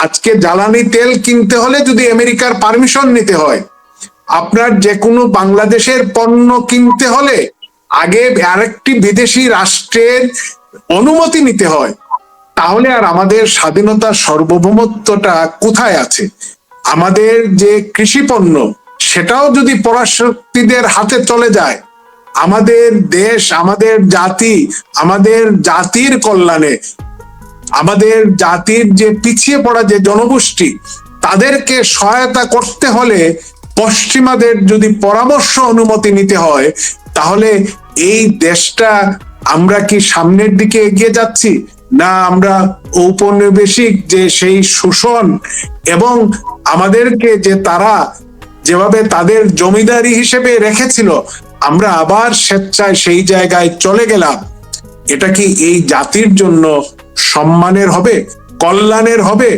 আজকে জ্বালানি তেল কিনতে হলে যদি আমেরিকার পারমিশন নিতে হয়, আপনার যে কোনো বাংলাদেশের পণ্য কিনতে হলে আগে আরেকটি বিদেশি রাষ্ট্রের অনুমতি নিতে হয়। তাহলে আর আমাদের স্বাধীনতার সার্বভৌমত্বটা কোথায় আছে? আমাদের যে কৃষি পণ্য সেটাও যদি পরাশক্তিদের হাতে চলে যায়, আমাদের দেশ, আমাদের জাতি, আমাদের জাতির কল্যাণে, আমাদের জাতির যে পিছিয়ে পড়া যে জনগোষ্ঠী তাদেরকে সহায়তা করতে হলে পশ্চিমাদের যদি পরামর্শ অনুমতি নিতে হয়, তাহলে এই দেশটা আমরা কি সামনের দিকে এগিয়ে যাচ্ছি, না আমরা ঔপনিবেশিক যে সেই শোষণ এবং আমাদেরকে যে তারা যেভাবে তাদের জমিদারি হিসেবে রেখেছিল আমরা আবার স্বেচ্ছায় সেই জায়গায় চলে গেলাম? এটা কি এই জাতির জন্য সম্মানের হবে, কল্যাণের হবে?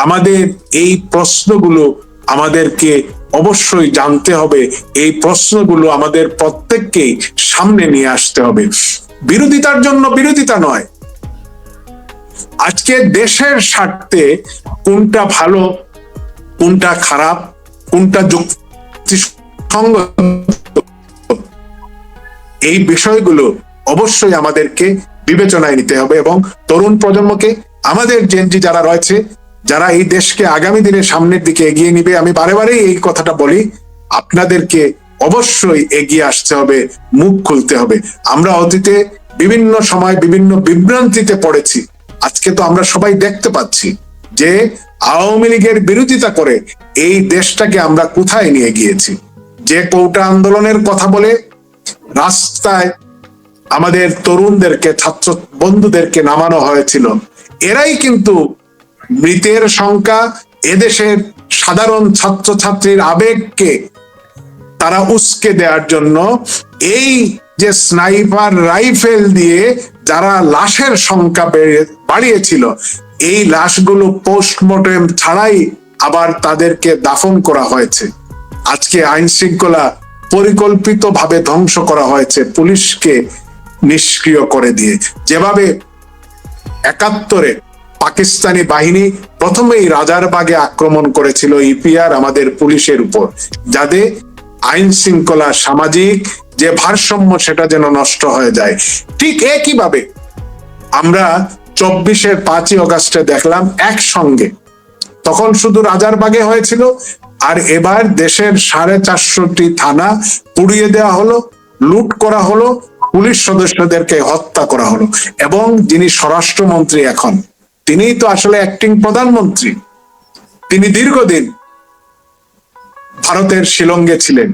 আমাদের এই প্রশ্নগুলো আমাদেরকে অবশ্যই জানতে হবে, এই প্রশ্নগুলো আমাদের প্রত্যেককেই সামনে নিয়ে আসতে হবে। বিরোধিতার জন্য বিরোধিতা নয়, আজকে দেশের স্বার্থে কোনটা ভালো, কোনটা খারাপ, কোনটা যুক্তিসঙ্গত, এই বিষয়গুলো অবশ্যই আমাদেরকে বিবেচনায় নিতে হবে। এবং তরুণ প্রজন্মকে, আমাদের জেনজি যারা রয়েছে, যারা এই দেশকে আগামী দিনে সামনের দিকে এগিয়ে নিবে, আমি বারে বারে এই কথাটা বলি, আপনাদেরকে অবশ্যই এগিয়ে আসতে হবে, মুখ খুলতে হবে। আমরা অতীতে বিভিন্ন সময় বিভিন্ন বিভ্রান্তিতে পড়েছি, আজকে তো আমরা সবাই দেখতে পাচ্ছি যে আওয়ামী লীগের বিরোধিতা করে এই দেশটাকে আমরা কোথায় নিয়ে গিয়েছি। যে কোটা আন্দোলনের কথা বলে রাস্তায় আমাদের তরুণদেরকে, ছাত্র বন্ধুদেরকে নামানো হয়েছিল, এরাই কিন্তু মৃতের সংখ্যা, এদেশের সাধারণ ছাত্রছাত্রীর আবেগকে তারা উস্কে দেওয়ার জন্য এই যে স্নাইপার রাইফেল দিয়ে যারা লাশের সংখ্যা বাড়িয়েছিল, এই লাশগুলো পোস্টমর্টেম ছাড়াই আবার তাদেরকে দাফন করা হয়েছে। আজকে আইন শৃঙ্খলা পরিকল্পিতভাবে ধ্বংস করা হয়েছে পুলিশকে নিষ্ক্রিয় করে দিয়ে। যেভাবে ৭১-এ পাকিস্তানি বাহিনী প্রথমেই রাজারবাগে আক্রমণ করেছিল ইপিআর আমাদের পুলিশের উপর, যাতে আইন শৃঙ্খলা, সামাজিক যে ভারসাম্য সেটা যেন নষ্ট হয়ে যায়। ঠিক একইভাবে আমরা ২৪-এর ৫ই অগাস্টে দেখলাম একসঙ্গে, তখন শুধু রাজারবাগে হয়েছিল, আর এবার দেশের ৪৫০টি থানা পুড়িয়ে দেওয়া হলো, লুট করা হলো, পুলিশ সদস্যদেরকে হত্যা করা হলো। এবং যিনি স্বরাষ্ট্রমন্ত্রী এখন, তিনিই তো আসলে অ্যাক্টিং প্রধানমন্ত্রী, তিনি দীর্ঘদিন ভারতের শিলংয়ে ছিলেন,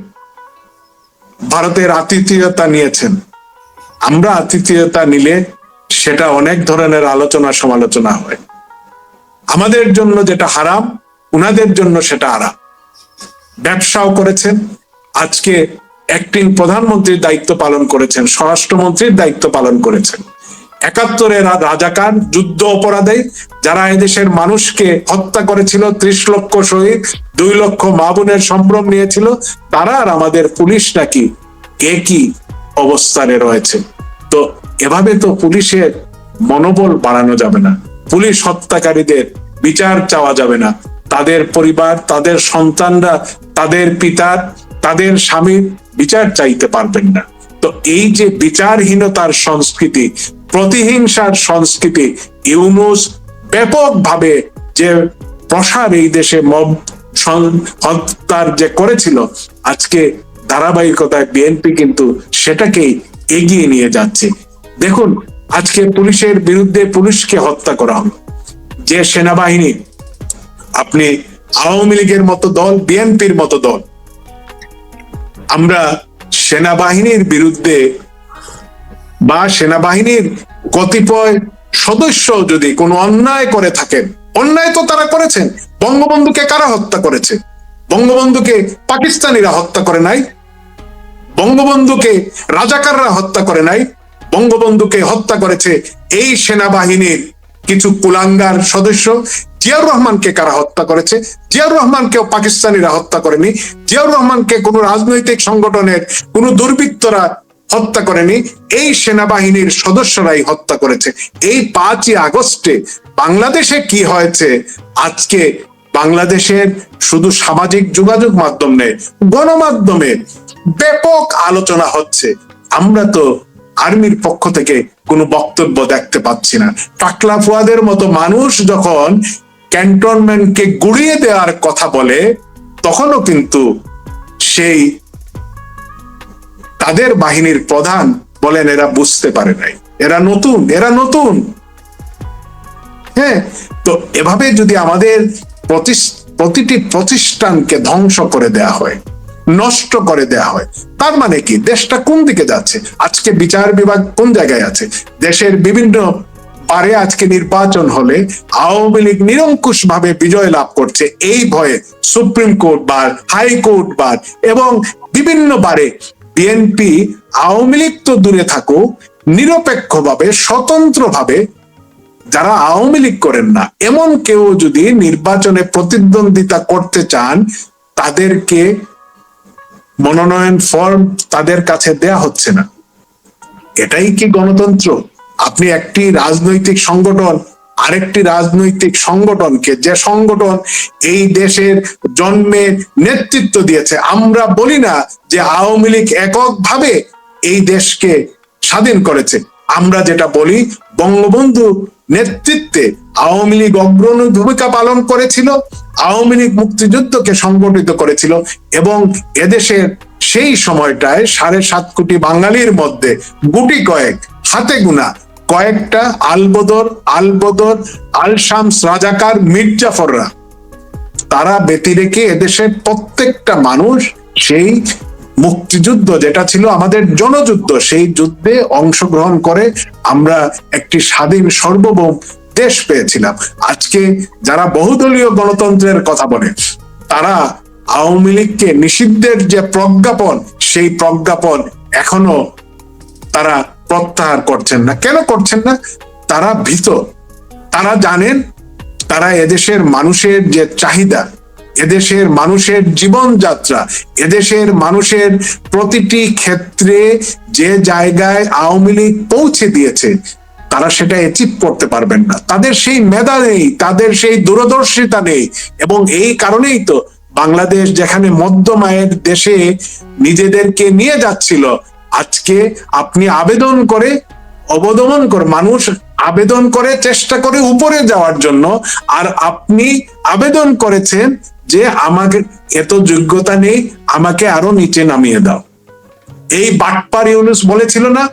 ভারতের আতিথেয়তা নিয়েছেন। আমরা আতিথেয়তা নিলে সেটা অনেক ধরনের আলোচনা সমালোচনা হয়, আমাদের জন্য যেটা হারাম উনাদের জন্য সেটা আরাম। ব্যবসাও করেছেন, আজকে অ্যাক্টিং প্রধানমন্ত্রীর দায়িত্ব পালন করেছেন, স্বরাষ্ট্রমন্ত্রীর দায়িত্ব পালন করেছেন। ৭১-এর রাজাকার, যুদ্ধ অপরাধে যারা এদেশের মানুষকে হত্যা করেছিল, ৩০ লক্ষ শহীদ, ২ লক্ষ মা বোনের সম্ভ্রম নিয়েছিল, তারা আর আমাদের পুলিশ নাকি একই অবস্থানে রয়েছে। তো এভাবে তো পুলিশের মনোবল বাড়ানো যাবে না, পুলিশ হত্যাকারীদের বিচার চাওয়া যাবে না, তাদের পরিবার, তাদের সন্তানরা, তাদের পিতার, তাদের স্বামীর বিচার চাইতে পারবেন না। তো এই যে বিচারহীনতার সংস্কৃতি, প্রতিহিংসার সংস্কৃতি ইউনূস ব্যাপকভাবে যে প্রসার এই দেশে মব হত্যার যে করেছিল, আজকে ধারাবাহিকতায় বিএনপি কিন্তু সেটাকেই এগিয়ে নিয়ে যাচ্ছে। দেখুন, আজকে পুলিশের বিরুদ্ধে পুলিশকে হত্যা করা হলো, যে সেনাবাহিনী, আপনি আওয়ামী লীগের মতো দল, বিএনপির মতো দল, আমরা সেনাবাহিনীর বিরুদ্ধে বা সেনাবাহিনীর কতিপয় সদস্য যদি কোনো অন্যায় করে থাকেন, অন্যায় তো তারা করেছেন। বঙ্গবন্ধুকে কারা হত্যা করেছে? বঙ্গবন্ধুকে পাকিস্তানিরা হত্যা করে নাই, বঙ্গবন্ধুকে রাজাকাররা হত্যা করে নাই, বঙ্গবন্ধুকে হত্যা করেছে এই সেনাবাহিনীর কিছু কুলাঙ্গার সদস্য। জিয়াউর রহমানকে কারা হত্যা করেছে? জিয়াউর রহমানকেও পাকিস্তানিরা হত্যা করেনি, জিয়াউর রহমানকে কোনো রাজনৈতিক সংগঠনের কোনো দুর্বৃত্তরা হত্যা করেনি, এই সেনাবাহিনীর সদস্যরাই হত্যা করেছে। এই 5ই আগস্টে বাংলাদেশে কি হয়েছে, আজকে বাংলাদেশের শুধু সামাজিক যোগাযোগ মাধ্যম নেই, গণমাধ্যমে ব্যাপক আলোচনা হচ্ছে। আমরা তো আর্মির পক্ষ থেকে কোনো বক্তব্য দেখতে পাচ্ছি না। টাকলা ফুয়াদের মতো মানুষ যখন ক্যান্টনমেন্টকে গুড়িয়ে দেওয়ার কথা বলে, তখনও কিন্তু সেই তাদের বাহিনীর প্রধান বলেন এরা বুঝতে পারে নাই, এরা নতুন। হ্যাঁ, তো এভাবে যদি আমাদের প্রতিটি প্রতিষ্ঠানকে ধ্বংস করে দেয়া হয়, নষ্ট করে দেয়া হয়, তার মানে কি দেশটা কোন দিকে যাচ্ছে? আজকে বিচার বিভাগ কোন জায়গায় আছে? দেশের বিভিন্ন পারে আজকে নির্বাচন হলে আওয়ামী লীগ নিরঙ্কুশ ভাবে বিজয় লাভ করছে এই ভয়ে সুপ্রিম কোর্ট বার, হাইকোর্ট বার এবং বিভিন্ন বারে বিএনপি, আওয়ামী লীগ তো দূরে থাকুক, নিরপেক্ষভাবে স্বতন্ত্রভাবে যারা আওয়ামী লীগ করেন না এমন কেউ যদি নির্বাচনে প্রতিদ্বন্দ্বিতা করতে চান, তাদেরকে মনোনয়ন ফর্ম তাদের কাছে দেয়া হচ্ছে না। এটাই কি গণতন্ত্র? আপনি একটি রাজনৈতিক সংগঠন আরেকটি রাজনৈতিক সংগঠনকে, যে সংগঠন এই দেশের জন্মের নেতৃত্ব দিয়েছে, আমরা বলি না যে আওয়ামী লীগ এককভাবে এই দেশকে স্বাধীন করেছে, আমরা যেটা বলি বঙ্গবন্ধু নেতৃত্বে আওয়ামী লীগ অগ্রণী ভূমিকা পালন করেছিল, আওয়ামী লীগ মুক্তিযুদ্ধকে সংগঠিত করেছিল এবং এদেশের সেই সময়টায় 7.5 কোটি বাঙালির মধ্যে গুটি কয়েক, হাতে গোনা কয়েকটা আলবদর, আল শামস, রাজাকার, মির্জাফররা, তারা ব্যতি রেখে এদেশের প্রত্যেকটা মানুষ সেই মুক্তিযুদ্ধ যেটা ছিল আমাদের জনযুদ্ধ, সেই যুদ্ধে অংশগ্রহণ করে আমরা একটি স্বাধীন সার্বভৌম দেশ পেয়েছিলাম। আজকে যারা বহুদলীয় গণতন্ত্রের কথা বলে, তারা আওয়ামী লীগকে নিষিদ্ধের যে প্রজ্ঞাপন, সেই প্রজ্ঞাপন এখনো তারা প্রত্যাহার করছেন না। কেন করছেন না? তারা ভীত। তারা জানেন তারা এদেশের মানুষের যে চাহিদা, এদেশের মানুষের জীবনযাত্রা, এদেশের মানুষের প্রতিটি ক্ষেত্রে যে জায়গায় আওয়ামী লীগ পৌঁছে দিয়েছে, তারা সেটা অ্যাচিভ করতে পারবেন না। তাদের সেই মেধা নেই, তাদের সেই দূরদর্শিতা নেই। এবং এই কারণেই তো বাংলাদেশ যেখানে মধ্যম আয়ের দেশে নিজেদেরকে নিয়ে যাচ্ছিল, আজকে আপনি আবেদন করে অবদমন করে, মানুষ আবেদন করে চেষ্টা করে উপরে যাওয়ার জন্য, আর আপনি আবেদন করেছেন যে আমাকে এত যোগ্যতা নেই, আমাকে আরো নিচে নামিয়ে দাও। এই বাটপার ইউনূস বলেছিল না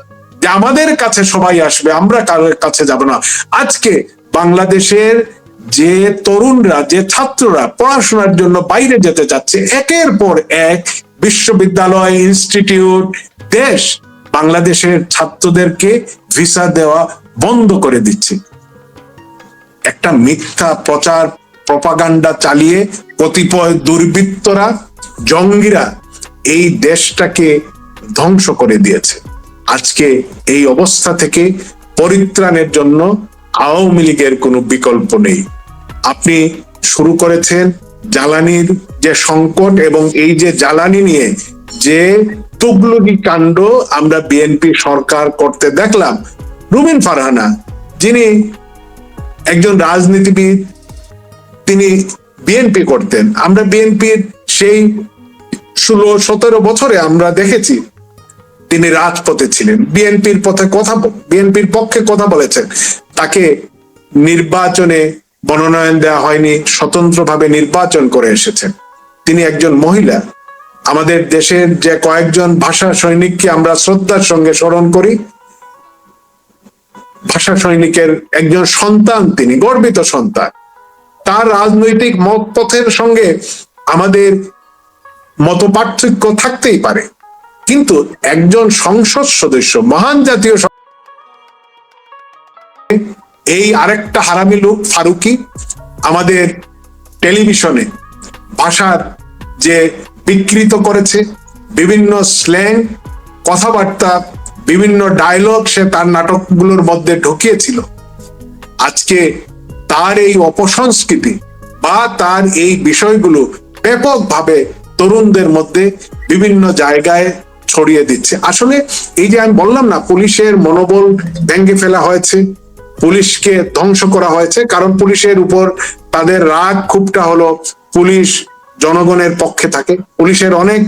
যে আমাদের কাছে সবাই আসবে, আমরা কারোর কাছে যাব না। আজকে বাংলাদেশের যে তরুণরা, যে ছাত্ররা পড়াশোনার জন্য বাইরে যেতে চাচ্ছে, একের পর এক বিশ্ববিদ্যালয়, ইনস্টিটিউট, দেশ বাংলাদেশের ছাত্রদেরকে ভিসা দেওয়া বন্ধ করে দিচ্ছে। একটা মিথ্যা প্রচার, প্রপাগান্ডা চালিয়ে কতিপয় দুর্বৃত্তরা, জঙ্গিরা এই দেশটাকে ধ্বংস করে দিয়েছে। আজকে এই অবস্থা থেকে পরিত্রাণের জন্য আওয়ামী লীগের কোনো বিকল্প নেই। আপনি শুরু করেছেন জ্বালানির যে সংকট, এবং এই যে জ্বালানি নিয়ে যে তুগলকি কাণ্ড আমরা বিএনপি সরকার করতে দেখলাম, রুমিন ফারহানা যিনি একজন রাজনীতিবিদ, তিনি বিএনপি করতেন, আমরা বিএনপির সেই 16-17 বছরে আমরা দেখেছি তিনি রাজপথে ছিলেন, বিএনপির পক্ষে কথা বলেছেন। তাকে নির্বাচনে মনোনয়ন দেওয়া হয়নি, স্বতন্ত্রভাবে নির্বাচন করে এসেছেন। তিনি একজন মহিলা। আমাদের দেশের যে কয়েকজন ভাষা সৈনিককে আমরা শ্রদ্ধার সঙ্গে স্মরণ করি, ভাষা সৈনিকের একজন সন্তান, তিনি গর্বিত সন্তান। তার রাজনৈতিক মতপথের সঙ্গে আমাদের মত পার্থক্য থাকতেই পারে, কিন্তু একজন সংসদ সদস্য, মহান জাতীয়, এই আরেকটা হারামি লোক ফারুকি আমাদের টেলিভিশনে ভাষার যে বিকৃত করেছে, বিভিন্ন স্ল্যাং কথাবার্তা, বিভিন্ন ডায়লগ সে তার নাটকগুলোর মধ্যে ঢুকিয়েছিল। আজকে তার এই অপসংস্কৃতি বা তার এই বিষয়গুলো ব্যাপকভাবে তরুণদের মধ্যে বিভিন্ন জায়গায় ছড়িয়ে দিচ্ছে। আসলে এই যে আমি বললাম না, পুলিশের মনোবল ভেঙে ফেলা হয়েছে, পুলিশকে ধ্বংস করা হয়েছে, কারণ পুলিশের উপর তাদের রাগ ক্ষোভটা হলো পুলিশ জনগণের পক্ষে থাকে, পুলিশের অনেক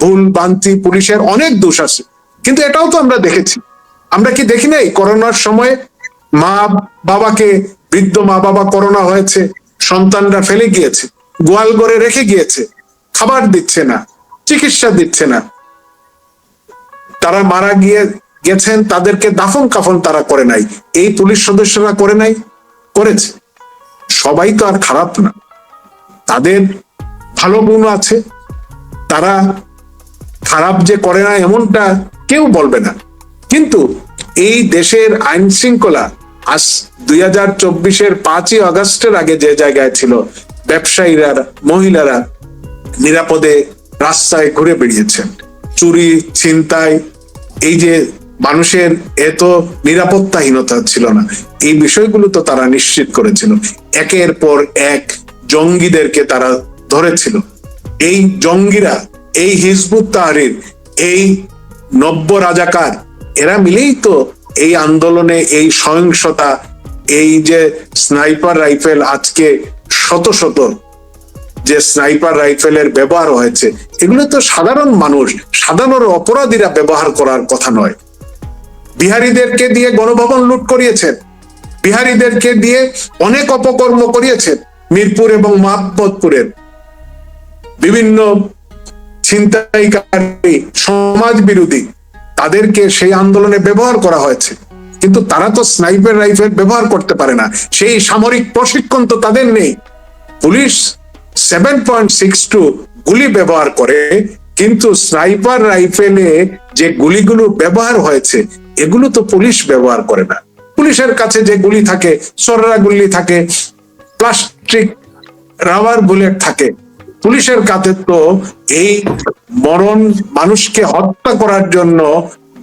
ভুল ভ্রান্তি, পুলিশের অনেক দোষ আছে। কিন্তু এটাও তো আমরা দেখেছি, আমরা কি দেখি নাই করোনার সময় মা বাবাকে, বৃদ্ধ মা বাবা করোনা হয়েছে, সন্তানরা ফেলে গিয়েছে, গোয়াল ঘরে রেখে গিয়েছে, খাবার দিচ্ছে না, চিকিৎসা দিচ্ছে না, তারা মারা গেছেন, তাদেরকে দাফন কাফন তারা করে নাই, এই পুলিশ সদস্যরা করে নাই? করেছে। সবাই তো আর খারাপ না, তাদের ভালো গুণ আছে, তারা খারাপ যে করে না এমনটা কেউ বলবে না। কিন্তু এই দেশের আইন শৃঙ্খলা আজ 2024-এর 5ই আগস্টের আগে যে জায়গায় ছিল, ব্যবসায়ীরা, মহিলারা নিরাপদে রাস্তায় ঘুরে বেরিয়েছেন, চুরি ছিনতাই, এই যে মানুষের এত নিরাপত্তাহীনতা ছিল না, এই বিষয়গুলো তো তারা নিশ্চিত করেছিল। একের পর এক জঙ্গিদেরকে তারা ধরেছিল। এই জঙ্গিরা, এই হিজবুত তাহরির, এই নব্য রাজাকার, এরা মিলেই তো এই আন্দোলনে এই সহিংসতা, এই যে স্নাইপার রাইফেল, আজকে শত শত যে স্নাইপার রাইফেলের ব্যবহার হয়েছে, এগুলো তো সাধারণ মানুষ, সাধারণ অপরাধীরা ব্যবহার করার কথা নয়। বিহারীদেরকে দিয়ে গণভবন লুট করিয়েছেন, বিহারীদেরকে দিয়ে অনেক অপকর্ম করিয়েছেন, মিরপুর এবং মোহাম্মদপুরের বিভিন্ন ছিনতাইকারী, সমাজ বিরোধী, তাদেরকে সেই আন্দোলনে ব্যবহার করা হয়েছে। কিন্তু তারা তো স্নাইপার রাইফেল ব্যবহার করতে পারে না, সেই সামরিক প্রশিক্ষণ তো তাদের নেই। পুলিশ 7.62 গুলি ব্যবহার করে, কিন্তু স্নাইপার রাইফেলে যে গুলিগুলো ব্যবহার হয়েছে এগুলো তো পুলিশ ব্যবহার করে না। পুলিশের কাছে যে গুলি থাকে, সররা গুলি থাকে, প্লাস্টিক রাবার বুলেট থাকে, পুলিশের কাছে তো এই মরণ, মানুষকে হত্যা করার জন্য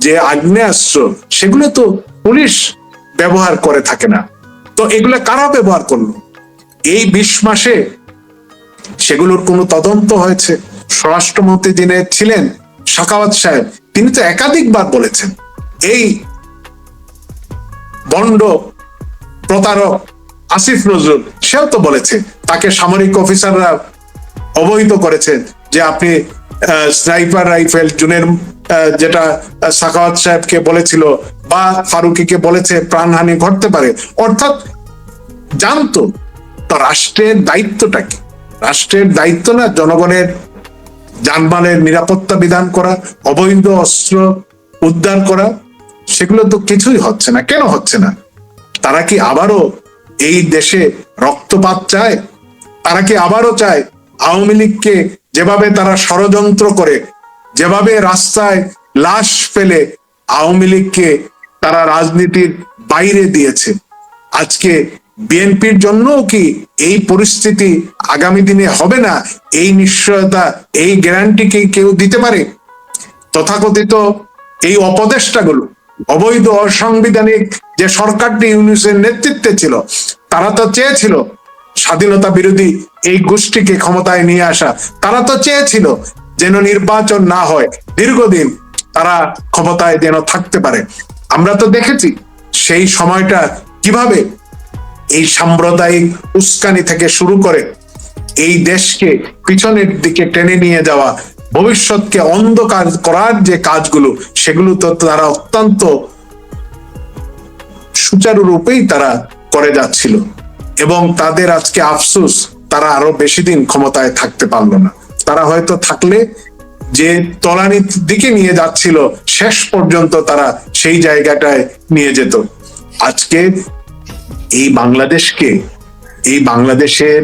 যে আগ্নেয়াস্ত্র, সেগুলো তো পুলিশ ব্যবহার করে থাকে না। তো এগুলো কারা ব্যবহার করলো এই 20 মাসে? সেগুলোর কোনো তদন্ত হয়েছে? স্বরাষ্ট্রমন্ত্রী যিনি ছিলেন সাখাওয়াত সাহেব, তিনি তো একাধিকবার বলেছেন, এই বন্ড প্রতারক আসিফ নজরুল, সেও তো বলেছে, তাকে সামরিক অফিসাররা অবহিত করেছেন যে আপনি স্নাইপার রাইফেল, জুনের যেটা সাখাওয়াত সাহেবকে বলেছিল বা ফারুকিকে বলেছে, প্রাণহানি ঘটতে পারে। অর্থাৎ জানতো। তো রাষ্ট্রের দায়িত্বটা কি? রাষ্ট্রের দায়িত্ব না জনগণের জানমালের নিরাপত্তা বিধান করা, অবৈধ অস্ত্র উদ্ধার করা? সেগুলো তো কিছুই হচ্ছে না। কেন হচ্ছে না? তারা কি আবারও এই দেশে রক্তপাত চায়? তারা কি আবারও চায় আওয়ামী লীগকে, যেভাবে তারা ষড়যন্ত্র করে, যেভাবে রাস্তায় লাশ ফেলে আওয়ামী লীগকে তারা রাজনীতির বাইরে দিয়েছে, আজকে বিএনপির জন্য কি এই পরিস্থিতি আগামী দিনে হবে না? এই নিশ্চয়তা, এই গ্যারান্টি কি কেউ দিতে পারে? তথাকথিত এই অপদেষ্টাগুলো, অবৈধ অসাংবিধানিক যে সরকারটি ইউনূসের নেতৃত্বে ছিল, তারা তো চেয়েছিল স্বাধীনতা বিরোধী এই গোষ্ঠীকে ক্ষমতায় নিয়ে আসা। তারা তো চেয়েছিল যেন নির্বাচন না হয়, দীর্ঘদিন তারা ক্ষমতায় যেন থাকতে পারে। আমরা তো দেখেছি সেই সময়টা কিভাবে এই সাম্প্রদায়িক উস্কানি থেকে শুরু করে এই দেশকে পিছনের দিকে টেনে নিয়ে যাওয়া, ভবিষ্যৎকে অন্ধকার করার যে কাজগুলো, সেগুলো তো তারা অত্যন্ত সুচারুরূপেই তারা করে যাচ্ছিল। এবং তাদের আজকে আফসোস, তারা আরো বেশি দিন ক্ষমতায় থাকতে পারলো না। তারা হয়তো থাকলে যে তলানির দিকে নিয়ে যাচ্ছিল, শেষ পর্যন্ত তারা সেই জায়গাটায় নিয়ে যেত। আজকে এই বাংলাদেশকে, এই বাংলাদেশের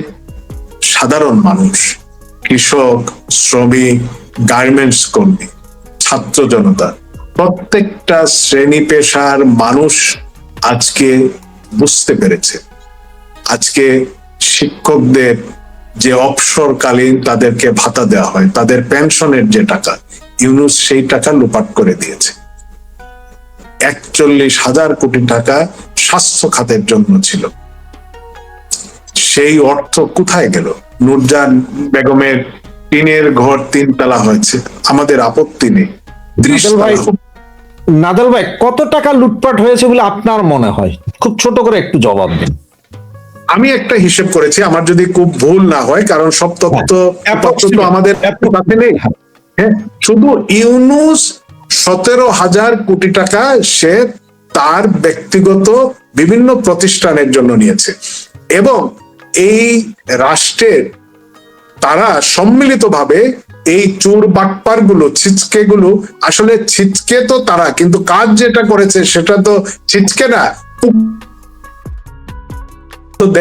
সাধারণ মানুষ, কৃষক, শ্রমিক, গার্মেন্টস কর্মী, ছাত্র জনতা, প্রত্যেকটা শ্রেণী পেশার মানুষ আজকে বুঝতে পেরেছে। আজকে শিক্ষকদের যে অবসরকালীন তাদেরকে ভাতা দেওয়া হয়, তাদের পেনশনের যে টাকা, ইউনূস সেই টাকা লোপাট করে দিয়েছে। 41,000 কোটি টাকা স্বাস্থ্য খাতের জন্য ছিল, সেই অর্থ কোথায় গেল? নূরজাহান বেগমের টিনের ঘর 3 তলা হয়েছে, আমাদের আপত্তি নেই, ত্রিশ ভাই, নাদাল ভাই, কত টাকা লুটপাট হয়েছে বলে আপনার মনে হয়? খুব ছোট করে একটু জবাব দিন। আমি একটা হিসেব করেছি, আমার যদি খুব ভুল না হয়, কারণ সব তথ্য তো আমাদের কাছে নেই। হ্যাঁ, শুধু ইউনূস 17,000 কোটি টাকা সে তার ব্যক্তিগত বিভিন্ন প্রতিষ্ঠানের জন্য নিয়েছে, এবং এই রাষ্ট্রের তারা সম্মিলিতভাবে এই চোর বাটপার গুলো, ছিচকে গুলো, আসলে ছিচকে তো তারা, কিন্তু কাজ যেটা করেছে সেটা তো ছিচকে না।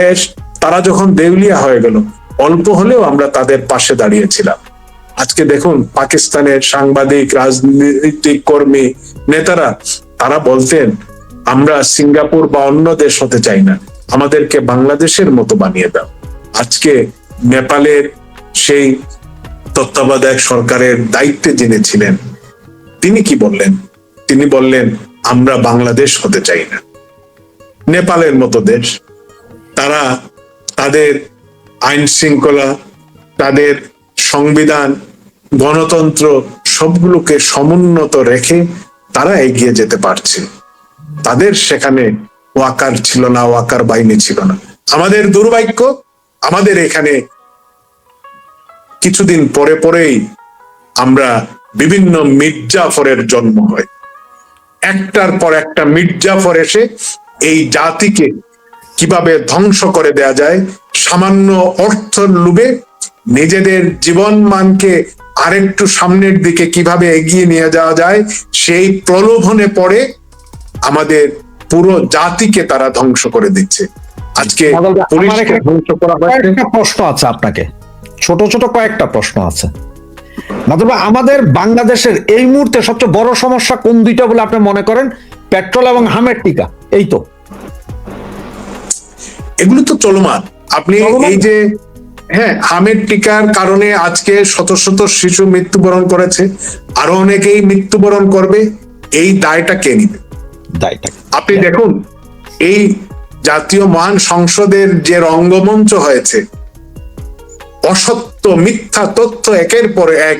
দেশ তারা যখন দেউলিয়া হয়ে গেল, অল্প হলেও আমরা তাদের পাশে দাঁড়িয়েছিলাম। আজকে দেখুন, পাকিস্তানের সাংবাদিক, রাজনৈতিক কর্মী, নেতারা তারা বলতেন আমরা সিঙ্গাপুর বা অন্য দেশ হতে চাই না, আমাদেরকে বাংলাদেশের মতো বানিয়ে দাও। আজকে নেপালের সেই তত্ত্বাবধায়ক সরকারের দায়িত্বে যিনি ছিলেন, তিনি কি বললেন? তিনি বললেন আমরা বাংলাদেশ হতে চাই না, নেপালের মতো দেশ। তারা তাদের আইন শৃঙ্খলা, তাদের সংবিধান, গণতন্ত্র সবগুলোকে সমুন্নত রেখে তারা এগিয়ে যেতে পারছে। তাদের সেখানে ওয়াকার ছিল না, ওয়াকার বাহিনী ছিল না। আমাদের দুর্ভাগ্য, আমাদের এখানে কিছুদিন পরে পরেই আমরা বিভিন্ন মির্জাফরের জন্ম হয়, একটার পর একটা মির্জাফর এসে এই জাতিকে কিভাবে ধ্বংস করে দেয়া যায়, সামান্য অর্থের লোভে নিজেদের জীবন মানকে আরেকটু সামনের দিকে কিভাবে এগিয়ে নিয়ে যাওয়া যায়, সেই প্রলোভনে পড়ে আমাদের পুরো জাতিকে তারা ধ্বংস করে দিচ্ছে। আজকে পুলিশকে ধ্বংস করা হয়েছে। একটা প্রশ্ন আছে আপনাকে, ছোট ছোট কয়েকটা প্রশ্ন আছে। আমাদের বাংলাদেশের এই মুহূর্তে সবচেয়ে বড় সমস্যা কোন দুইটা বলে আপনি মনে করেন? পেট্রোল এবং হামের টিকা, এই তো? এগুলো তো চলমান। আপনি এই যে, হ্যাঁ, হামের টিকার কারণে আজকে শত শত শিশু মৃত্যুবরণ করেছে, আরো অনেকেই মৃত্যুবরণ করবে। এই দায়টা কে নিবে? আপনি দেখুন, এই জাতীয় মহান সংসদের যে রঙ্গমঞ্চ হয়েছে, অসত্য মিথ্যা তথ্য একের পর এক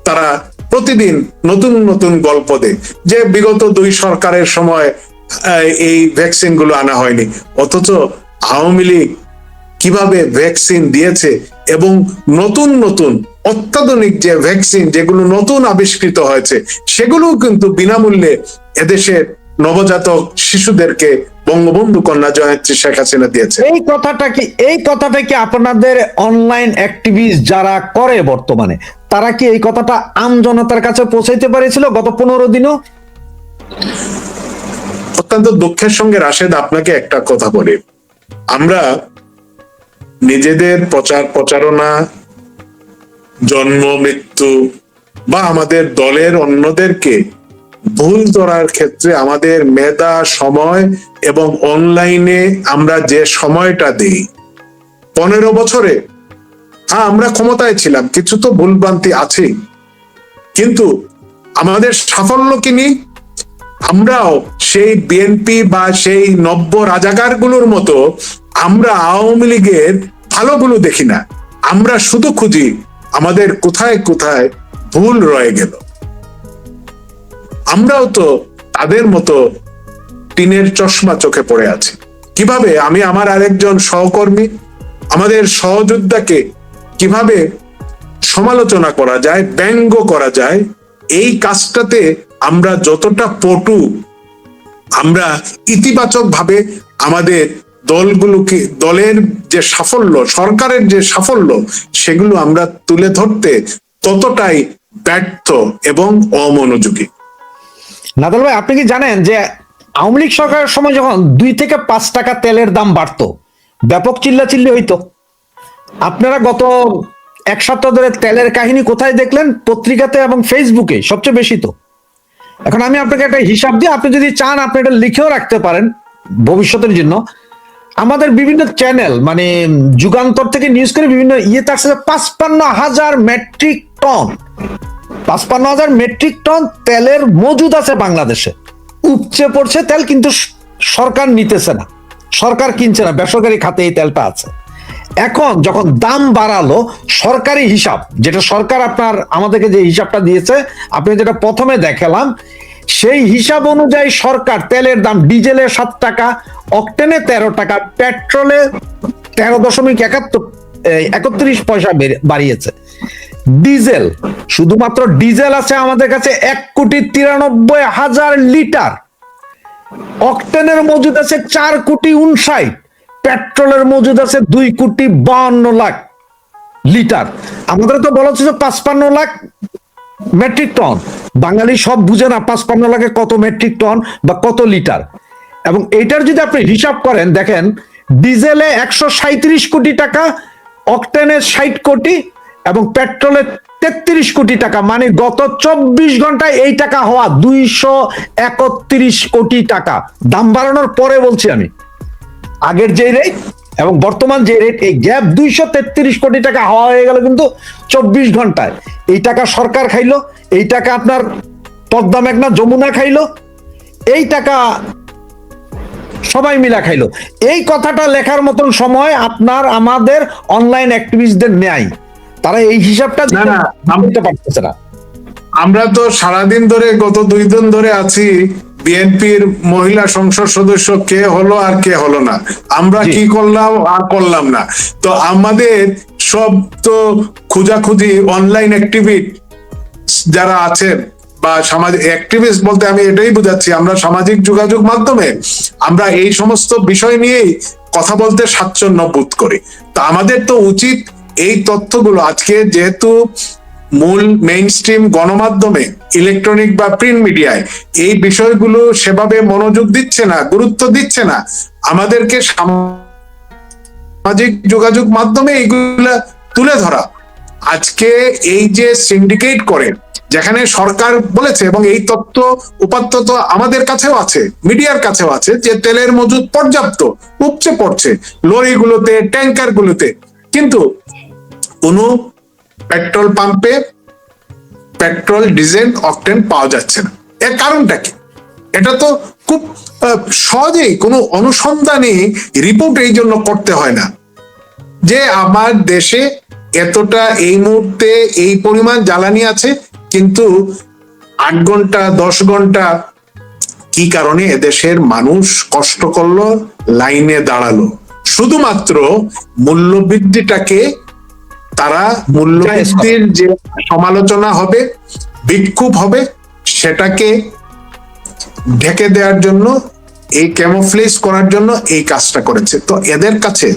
তারা প্রতিদিন নতুন নতুন গল্প দেয় যে বিগত 2 সরকারের সময় এই ভ্যাকসিন গুলো আনা হয়নি, অথচ আওয়ামী লীগ কিভাবে ভ্যাকসিন দিয়েছে, এবং নতুন নতুন অত্যাধুনিক যে ভ্যাকসিন যেগুলো নতুন আবিষ্কৃত হয়েছে, সেগুলো কিন্তু বিনামূল্যে এদেশের নবজাতক শিশুদেরকে বঙ্গবন্ধু কন্যা জয়ন্তী শেখ হাসিনা দিয়েছে। এই কথাটা কি আপনাদের অনলাইন অ্যাক্টিভিস্ট যারা করে বর্তমানে, তারা কি এই কথাটা আম জনতার কাছে পৌঁছাইতে পারেছিল গত 15 দিনও? অত্যন্ত দুঃখের সঙ্গে রাশেদ আপনাকে একটা কথা বলি, আমরা নিজেদের প্রচার প্রচারণা, জন্ম মৃত্যু বা আমাদের দলের অন্যদেরকে ভুল ধরার ক্ষেত্রে আমাদের মেধা, সময় এবং অনলাইনে আমরা যে সময়টা দিই, 15 বছরে হ্যাঁ আমরা ক্ষমতায় ছিলাম, কিছু তো ভুলভ্রান্তি আছে, কিন্তু আমাদের সাফল্য কি নিয়ে আমরাও সেই বিএনপি বা সেই নব্য রাজাকার গুলোর মতো আমরা আওয়ামী লীগের ভালোগুলো দেখি না, আমরা শুধু খুঁজি আমাদের কোথায় কোথায় ভুল রয়ে গেল। আমরাও তো তাদের মতো টিনের চশমা চোখে পড়ে আছি। কিভাবে আমি আমার আরেকজন সহকর্মী, আমাদের সহযোদ্ধাকে কিভাবে সমালোচনা করা যায়, ব্যঙ্গ করা যায়, এই কাজটাতে আমরা যতটা পটু, আমরা ইতিবাচক ভাবে আমাদের দলগুলোকে, দলের যে সাফল্য, সরকারের যে সাফল্য, সেগুলো আমরা তুলে ধরতে ততটাই ব্যর্থ এবং অমনোযোগী। নাদাল ভাই, আপনি কি জানেন যে আওয়ামী লীগ সরকারের সময় যখন 2 থেকে 5 টাকা তেলের দাম বাড়তো, ব্যাপক চিল্লাচিল্লি হইতো? আপনারা গত 1 সপ্তাহ ধরে তেলের কাহিনী কোথায় দেখলেন? পত্রিকাতে এবং ফেসবুকে সবচেয়ে বেশি তো। এখন আমি আপনাকে একটা হিসাব দিই, আপনি যদি চান আপনি এটা লিখেও রাখতে পারেন ভবিষ্যতের জন্য। আমাদের বিভিন্ন চ্যানেল, মানে যুগান্তর থেকে নিউজ করে বিভিন্ন থাকছে 55,000 মেট্রিক টন, 55,000 মেট্রিক টন তেলের মজুদ আছে বাংলাদেশে। উপচে পড়ছে তেল, কিন্তু সরকার নিতেছে না, সরকার কিনছে না, বেসরকারি খাতে এই তেলটা আছে। এখন যখন দাম বাড়ালো, সরকারি হিসাব যেটা সরকার আপনার আমাদেরকে যে হিসাবটা দিয়েছে, আপনি যেটা প্রথমে দেখালাম, সেই হিসাব অনুযায়ী সরকার তেলের দাম ডিজেলে 7 টাকা, অকটেনে 13 টাকা, পেট্রোলে 13.71 পয়সা বাড়িয়েছে। ডিজেল, শুধুমাত্র ডিজেল আছে আমাদের কাছে 1,93,000 লিটার, অকটেনের মজুদ আছে 4,59,00,000, পেট্রোলের মজুদ আছে 2,52,00,000 লিটার। আমাদের তো বলা হচ্ছে 55 লাখ মেট্রিক টন। বাঙালি সব বুঝে না 55 লাখে কত মেট্রিক টন বা কত লিটার। এবং এইটার যদি আপনি হিসাব করেন, দেখেন ডিজেলে 137 কোটি টাকা, অকটেনে 60 কোটি এবং পেট্রোলে 33 কোটি টাকা, মানে গত 24 ঘন্টায় এই টাকা হওয়া 231 কোটি টাকা। দাম বাড়ানোর পরে বলছি আমি, আগের যে রেট এবং বর্তমান যে রেট, এই গ্যাপ 233 কোটি টাকা হওয়া হয়ে গেল কিন্তু 24 ঘন্টায়। এই টাকা সরকার খাইলো, এই টাকা আপনার পদ্মা মেঘনা যমুনা খাইলো, এই টাকা সবাই মিলা খাইলো। এই কথাটা লেখার মতন সময় আপনার আমাদের অনলাইন অ্যাক্টিভিস্টদের নেই, তারা এই হিসাবটা দিতে পারতেছে না। আমরা তো সারাদিন ধরে, গত 2 দিন ধরে আছি, বিএনপির মহিলা সংসদ সদস্য কে হলো আর কে হলো না, আমরা কি করলাম আর করলাম না। তো আমাদের সব তো খোঁজাখুঁজি অনলাইন অ্যাক্টিভিস্ট যারা আছেন বা সামাজিক অ্যাক্টিভিস্ট বলতে আমি এটাই বোঝাচ্ছি, আমরা সামাজিক যোগাযোগ মাধ্যমে আমরা এই সমস্ত বিষয় নিয়েই কথা বলতে স্বাচ্ছন্দ্য বোধ করি। তো আমাদের তো উচিত এই তথ্যগুলো, আজকে যেহেতু মূল মেইন স্ট্রিম গণমাধ্যমে, ইলেকট্রনিক বা প্রিন্ট মিডিয়ায় এই বিষয়গুলো সেভাবে মনোযোগ দিচ্ছে না, গুরুত্ব দিচ্ছে না, আমাদেরকে সামাজিক যোগাযোগ মাধ্যমে এইগুলা তুলে ধরা। আজকে এই যে সিন্ডিকেট করে, যেখানে সরকার বলেছে এবং এই তথ্য উপাত্ত তো আমাদের কাছেও আছে, মিডিয়ার কাছেও আছে, যে তেলের মজুদ পর্যাপ্ত, উপচে পড়ছে লরিগুলোতে, ট্যাঙ্কার গুলোতে, কিন্তু কোনো পেট্রোল পাম্পে পেট্রোল, ডিজেল, অকটেন পাওয়া যাচ্ছে না। এর কারণটা কি? এটা তো খুব সহজেই কোনো অনুসন্ধানী রিপোর্ট এই জন্য করতে হয় না যে আমার দেশে এতটা এই মুহূর্তে এই পরিমাণ জ্বালানি আছে, কিন্তু 8 ঘন্টা 10 ঘন্টা কি কারণে এদেশের মানুষ কষ্ট করলো, লাইনে দাঁড়ালো, শুধুমাত্র মূল্যবৃদ্ধিটাকে তারা, মূল্যবৃদ্ধির যে সমালোচনা হবে, বিক্ষোভ হবে, সেটাকে ঢেকে দেওয়ার জন্য, এই ক্যামোফ্লেজ করার জন্য এই কাজটা করেছে। তো এদের কাছে,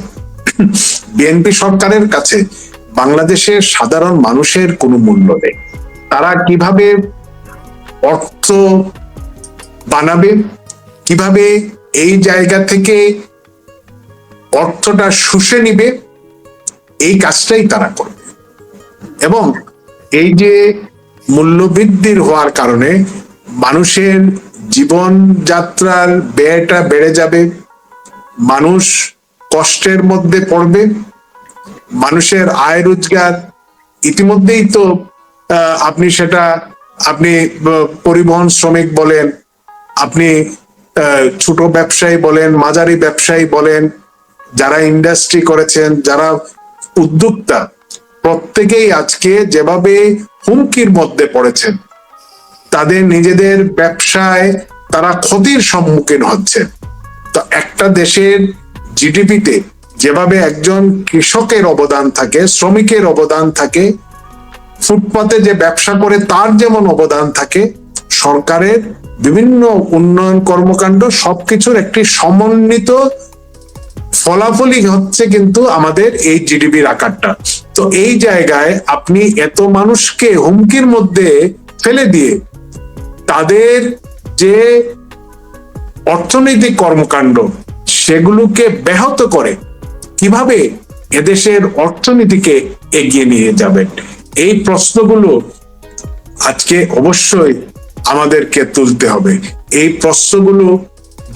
বিএনপি সরকারের কাছে বাংলাদেশের সাধারণ মানুষের কোনো মূল্য নেই। তারা কিভাবে অর্থ বানাবে, কিভাবে এই জায়গা থেকে অর্থটা শুষে নিবে, এই কাজটাই তারা করবে। এবং এই যে মূল্যবৃদ্ধির হওয়ার কারণে মানুষের জীবনযাত্রার ব্যয়টা বেড়ে যাবে, মানুষ কষ্টের মধ্যে পড়বে, মানুষের আয় রোজগার ইতিমধ্যেই তো আপনি সেটা, আপনি পরিবহন শ্রমিক বলেন, আপনি ছোট ব্যবসায়ী বলেন, মাঝারি ব্যবসায়ী বলেন, যারা ইন্ডাস্ট্রি করেছেন, যারা উদ্যোক্তা, প্রত্যেকেই আজকে যেভাবে হুমকির মধ্যে পড়েছেন, তাদের নিজেদের ব্যবসায় তারা ক্ষতির সম্মুখীন হচ্ছে। তো একটা দেশের জিডিপিতে যেভাবে একজন কৃষকের অবদান থাকে, শ্রমিকের অবদান থাকে, ফুটপাতে যে ব্যবসা করে তার যেমন অবদান থাকে, সরকারের বিভিন্ন উন্নয়ন কর্মকাণ্ড, সবকিছুর একটি সমন্বিত ফলাফলই হচ্ছে কিন্তু আমাদের এই জিডিপির আকারটা। তো এই জায়গায় আপনি এত মানুষকে হুমকির মধ্যে ফেলে দিয়ে তাদের যে অর্থনৈতিক কর্মকাণ্ড সেগুলোকে ব্যাহত করে কিভাবে এদেশের অর্থনীতিকে এগিয়ে নিয়ে যাবেন, এই প্রশ্নগুলো আজকে অবশ্যই আমাদেরকে তুলতে হবে। এই প্রশ্নগুলো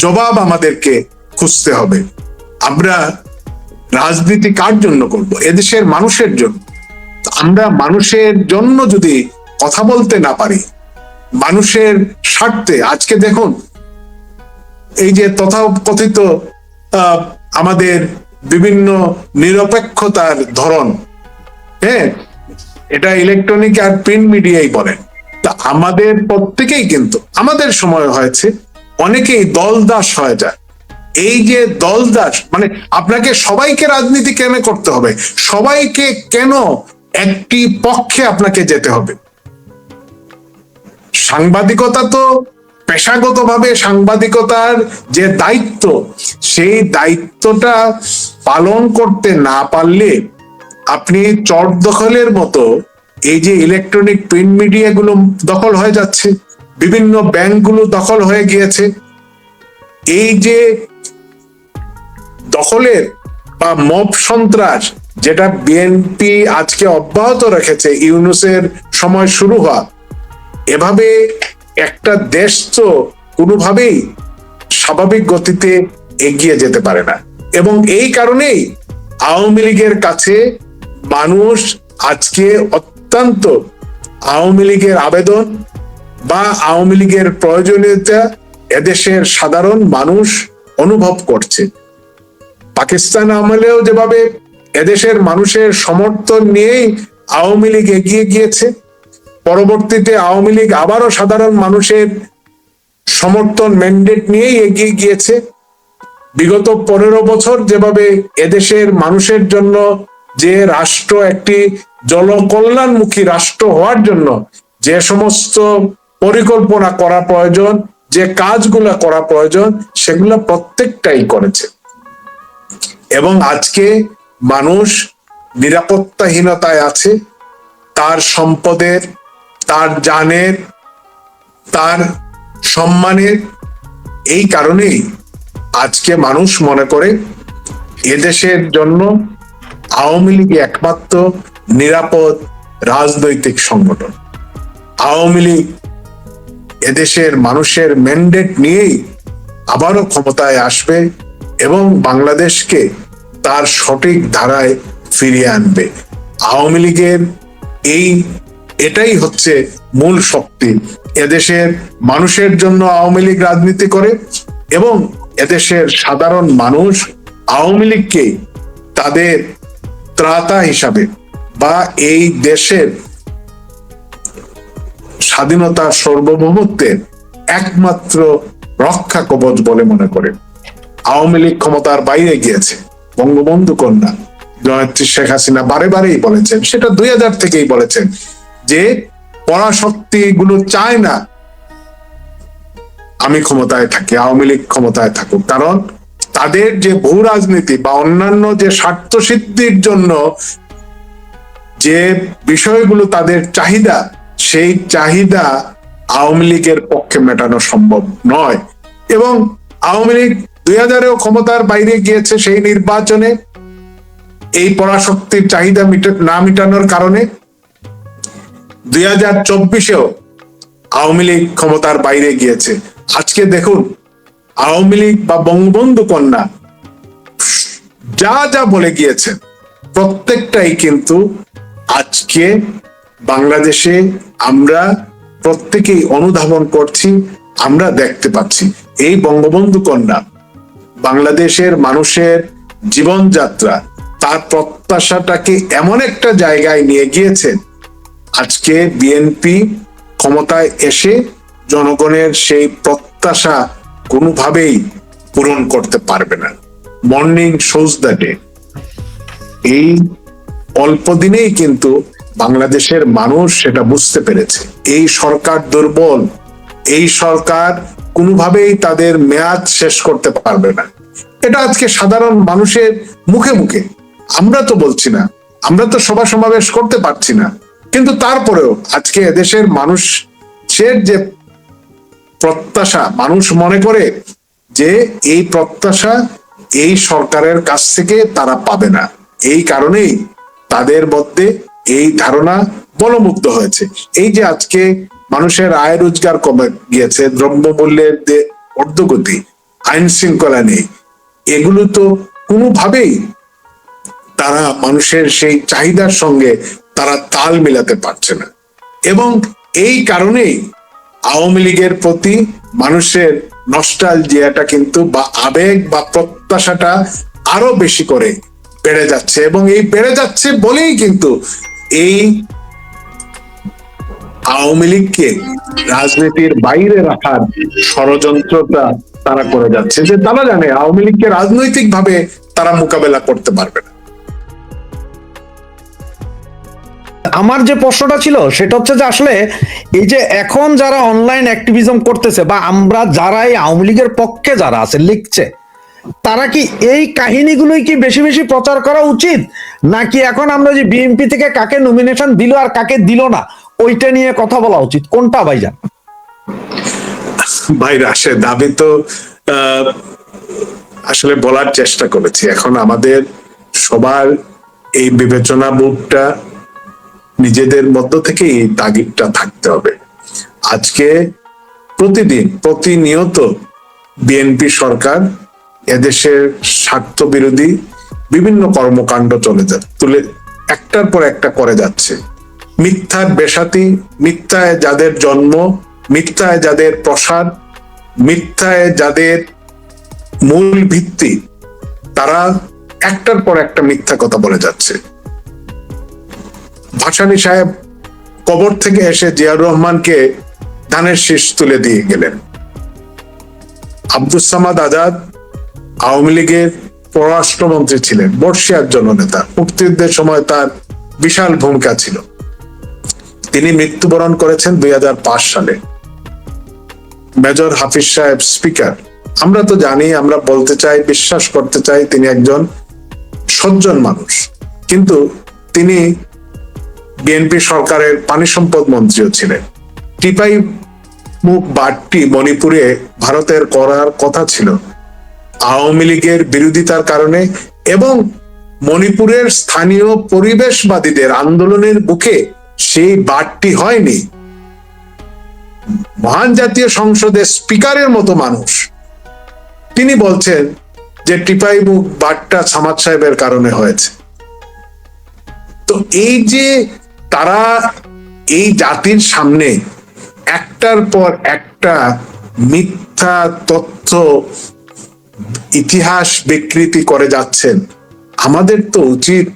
জবাব আমাদেরকে খুঁজতে হবে। আমরা রাজনীতি কার জন্য করব? এদেশের মানুষের জন্য। আমরা মানুষের জন্য যদি কথা বলতে না পারি, মানুষের স্বার্থে, আজকে দেখুন এই যে তথাকথিত আমাদের বিভিন্ন নিরপেক্ষতার ধরন, হ্যাঁ, এটা ইলেকট্রনিক আর প্রিন্ট মিডিয়াই বলেন। তা আমাদের প্রত্যেকেই কিন্তু আমাদের সময় হয়েছে অনেকেই দলদাস হয়ে যায়। এই যে দলদাস, মানে আপনাকে সবাইকে রাজনীতি কেন করতে হবে, সবাইকে কেন একটি পক্ষে আপনাকে যেতে হবে? সাংবাদিকতা তো পেশাগতভাবে সাংবাদিকতার যে দায়িত্ব, সেই দায়িত্বটা পালন করতে না পারলে আপনি চর দখলের মতো এই যে ইলেকট্রনিক প্রিন্ট মিডিয়া গুলো দখল হয়ে যাচ্ছে, বিভিন্ন ব্যাংকগুলো দখল হয়ে গিয়েছে, এই যে দখলের বা মব সন্ত্রাস যেটা বিএনপি আজকে অব্যাহত রেখেছে ইউনূসের সময় শুরু হওয়া, এভাবে একটা দেশ তো কোনোভাবেই স্বাভাবিক গতিতে এগিয়ে যেতে পারে না। এবং এই কারণেই আওয়ামী লীগের কাছে মানুষ আজকে অত্যন্ত আওয়ামী লীগের আবেদন বা আওয়ামী লীগের প্রয়োজনীয়তা এদেশের সাধারণ মানুষ অনুভব করছে। পাকিস্তান আমলেও যেভাবে এদেশের মানুষের সমর্থন নিয়েই আওয়ামী লীগ এগিয়ে গিয়েছে, পরবর্তীতে আওয়ামী লীগ আবারও সাধারণ মানুষের সমর্থন ম্যান্ডেট নিয়েই এগিয়ে গিয়েছে। বিগত 15 বছর যেভাবে এদেশের মানুষের জন্য যে রাষ্ট্র একটি জনকল্যাণমুখী রাষ্ট্র হওয়ার জন্য যে সমস্ত পরিকল্পনা করা প্রয়োজন, যে কাজগুলো করা প্রয়োজন, সেগুলো প্রত্যেকটাই করেছে। এবং আজকে মানুষ নিরাপত্তাহীনতায় আছে, তার সম্পদের, তার জানের, তার সম্মানের। এই কারণেই আজকে মানুষ মনে করে এদেশের জন্য আওয়ামী লীগ একমাত্র নিরাপদ রাজনৈতিক সংগঠন। আওয়ামী লীগ এদেশের মানুষের ম্যান্ডেট নিয়েই আবারও ক্ষমতায় আসবে এবং বাংলাদেশকে তার সঠিক ধারায় ফিরিয়ে আনবে। আওয়ামী লীগের এটাই হচ্ছে মূল শক্তি। এদেশের মানুষের জন্য আওয়ামী লীগ রাজনীতি করে এবং এদেশের সাধারণ মানুষ আওয়ামী লীগকে তাদের ত্রাতা হিসাবে বা এই দেশের স্বাধীনতার সার্বভৌমত্বের একমাত্র রক্ষা কবচ বলে মনে করে। আওয়ামী লীগ ক্ষমতার বাইরে গিয়েছে। বঙ্গবন্ধু কন্যা জয়ত্রী শেখ হাসিনা বারে বারেই বলেছেন, সেটা 2000 থেকেই বলেছেন, যে পরাশক্তি গুলো চায় না আমি ক্ষমতায় থাকি, আওয়ামী লীগ ক্ষমতায় থাকুক, কারণ তাদের যে ভূ রাজনীতি বা অন্যান্য যে স্বার্থ সিদ্ধির জন্য যে বিষয়গুলো তাদের চাহিদা, সেই চাহিদা আওয়ামী লীগের পক্ষে মেটানো সম্ভব নয়। এবং আওয়ামী লীগ 2000-এও ক্ষমতার বাইরে গিয়েছে সেই নির্বাচনে এই পরাশক্তির চাহিদা না মিটানোর কারণে। 2024-এও আওয়ামী লীগ ক্ষমতার বাইরে গিয়েছে। আজকে দেখুন আওয়ামী লীগ বা বঙ্গবন্ধু কন্যা যা যা বলে গিয়েছেন প্রত্যেকটাই কিন্তু আজকে বাংলাদেশে আমরা প্রত্যেকেই অনুধাবন করছি, আমরা দেখতে পাচ্ছি। এই বঙ্গবন্ধু কন্যা বাংলাদেশের মানুষের জীবনযাত্রা, তার প্রত্যাশাটাকে এমন একটা জায়গায় নিয়ে গিয়েছেন, আজকে বিএনপি ক্ষমতায় এসে জনগণের সেই প্রত্যাশা কোনোভাবেই পূরণ করতে পারবে না। Morning shows the day. এই অল্প দিনেই কিন্তু বাংলাদেশের মানুষ সেটা বুঝতে পেরেছে। এই সরকার দুর্বল, এই সরকার কোনোভাবেই তাদের মেয়াদ শেষ করতে পারবে না। এটা আজকে সাধারণ মানুষের মুখে মুখে, আমরা তো বলছি না, আমরা তো সভা সমাবেশ করতে পারছি না, কিন্তু তারপরেও আজকে এদেশের মানুষের যে প্রত্যাশা, মানুষ মনে করে যে এই প্রত্যাশা এই সরকারের কাছ থেকে তারা পাবে না। এই কারণেই তাদের মধ্যে এই ধারণা বলমুগ্ধ হয়েছে। এই যে আজকে মানুষের আয় রোজগার কমে গিয়েছে, দ্রব্যমূল্যের ঊর্ধ্বগতি, আইন শৃঙ্খলা নেই, এগুলো তো কোনোভাবেই তারা মানুষের সেই চাহিদার সঙ্গে তারা তাল মিলাতে পারছে না। এবং এই কারণেই আওয়ামী লীগের প্রতি মানুষের নস্টালজিয়াটা কিন্তু বা আবেগ বা প্রত্যাশাটা আরো বেশি করে বেড়ে যাচ্ছে, এবং এই বেড়ে যাচ্ছে বলেই কিন্তু এই আওয়ামী লীগকে রাজনীতির বাইরে রাখার ষড়যন্ত্রটা তারা করে যাচ্ছে, যে তারা জানে আওয়ামী লীগকে রাজনৈতিক ভাবে তারা মোকাবেলা করতে পারবে না। আমার যে প্রশ্নটা ছিল সেটা হচ্ছে যে আসলে এই যে এখন যারা অনলাইন অ্যাক্টিভিজম করতেছে বা আমরা যারা এই আওয়ামী লীগের পক্ষে যারা আছে লিখছে, তারা কি এই কাহিনীগুলোই কি বেশি বেশি প্রচার করা উচিত, নাকি এখন আমরা যে বিএনপি থেকে কাকে নমিনেশন দিল আর কাকে দিল না ওইটা নিয়ে কথা বলা উচিত, কোনটা ভাইজান? ভাই রাশেদ, আমি তো আসলে বলার চেষ্টা করেছি, এখন আমাদের সবার এই বিবেচনা বোধটা নিজেদের মধ্য থেকে এই তাগিদটা থাকতে হবে। আজকে প্রতিদিন প্রতিনিয়ত বিএনপি সরকার এদেশের স্বার্থ বিরোধী বিভিন্ন কর্মকাণ্ড তুলে একটার পর একটা করে যাচ্ছে। মিথ্যার বেসাতি, মিথ্যায় যাদের জন্ম, মিথ্যায় যাদের প্রসার, মিথ্যায় যাদের মূল ভিত্তি, তারা একটার পর একটা মিথ্যা কথা বলে যাচ্ছে। ভাসানী সাহেব কবর থেকে এসে জিয়াউর রহমানকে ধানের শীষ তুলে দিয়ে গেলেন। আব্দুস সামাদ আজাদ আওয়ামী লীগের পররাষ্ট্রমন্ত্রী ছিলেন, বর্ষিয়ার জননেতা, মুক্তিযুদ্ধের সময় তার বিশাল ভূমিকা ছিল। তিনি মৃত্যুবরণ করেছেন 2005 সালে। মেজর হাফিজ সাহেব স্পিকার, আমরা তো জানি, আমরা বলতে চাই, বিশ্বাস করতে চাই তিনি একজন সজ্জন মানুষ, কিন্তু তিনি বিএনপি সরকারের পানি সম্পদ মন্ত্রীও ছিলেন। টিপাই মুখ বাটটি মণিপুরে ভারতের করার কথা ছিল, আওয়ামী লীগের বিরোধিতার কারণে এবং মণিপুরের স্থানীয় পরিবেশবাদীদের আন্দোলনের বুকে সেই বাটটি হয়নি। মহান জাতীয় সংসদের স্পিকারের মতো মানুষ, তিনি বলছেন যে টিপাই মুখ বাটটা সামাদ সাহেবের কারণে হয়েছে। তো এই যে তারা এই জাতির সামনে একটার পর একটা মিথ্যা তথ্য, ইতিহাস বিকৃতি করে যাচ্ছেন, আমাদের তো উচিত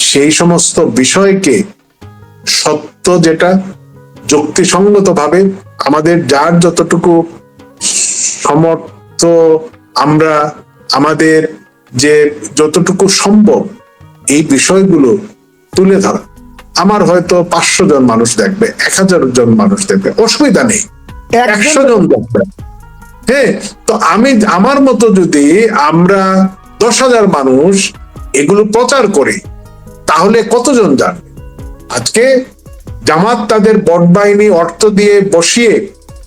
সেই সমস্ত বিষয়কে সত্য, যেটা যুক্তিসঙ্গত ভাবে আমাদের যার যতটুকু সমর্থ, আমরা আমাদের যে যতটুকু সম্ভব এই বিষয়গুলো তুলে ধরা। আমার হয়তো 500 জন মানুষ দেখবে, 1000 জন মানুষ দেখবে, অসুবিধা নেই, 100 জন দেখবে, হ্যাঁ। তো আমার মতো যদি আমরা 10,000 মানুষ এগুলো প্রচার করি, তাহলে কতজন জানবে? আজকে জামাত তাদের বট বাহিনী অর্থ দিয়ে বসিয়ে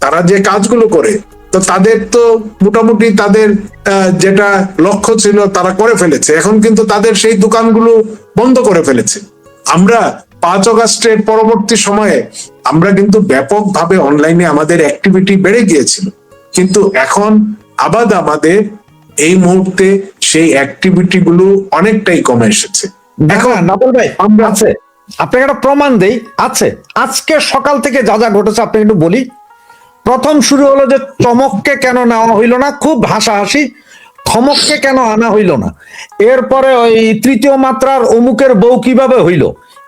তারা যে কাজগুলো করে, তো তাদের তো মোটামুটি তাদের যেটা লক্ষ্য ছিল তারা করে ফেলেছে। এখন কিন্তু তাদের সেই দোকানগুলো বন্ধ করে ফেলেছে। আমরা 5 আগস্টের পরবর্তী সময়ে আমরা কিন্তু ব্যাপকভাবে অনলাইনে আমাদের অ্যাক্টিভিটি বেড়ে গিয়েছিল, কিন্তু এখন আবার আমাদের এই মুহূর্তে সেই অ্যাক্টিভিটি গুলো অনেকটাই কমে এসেছে। এখন নাদল ভাই আমরা আছে, আপনাকে একটা প্রমাণ দেই, আছে আজকে সকাল থেকে যা যা ঘটেছে আপনাকে একটু বলি। প্রথম শুরু হলো যে চমককে কেন নেওয়া হইল না, খুব হাসাহাসি, থমককে কেন আনা হইল না, এরপরে ওই তৃতীয় মাত্রার অমুকের বউ কিভাবে হইল,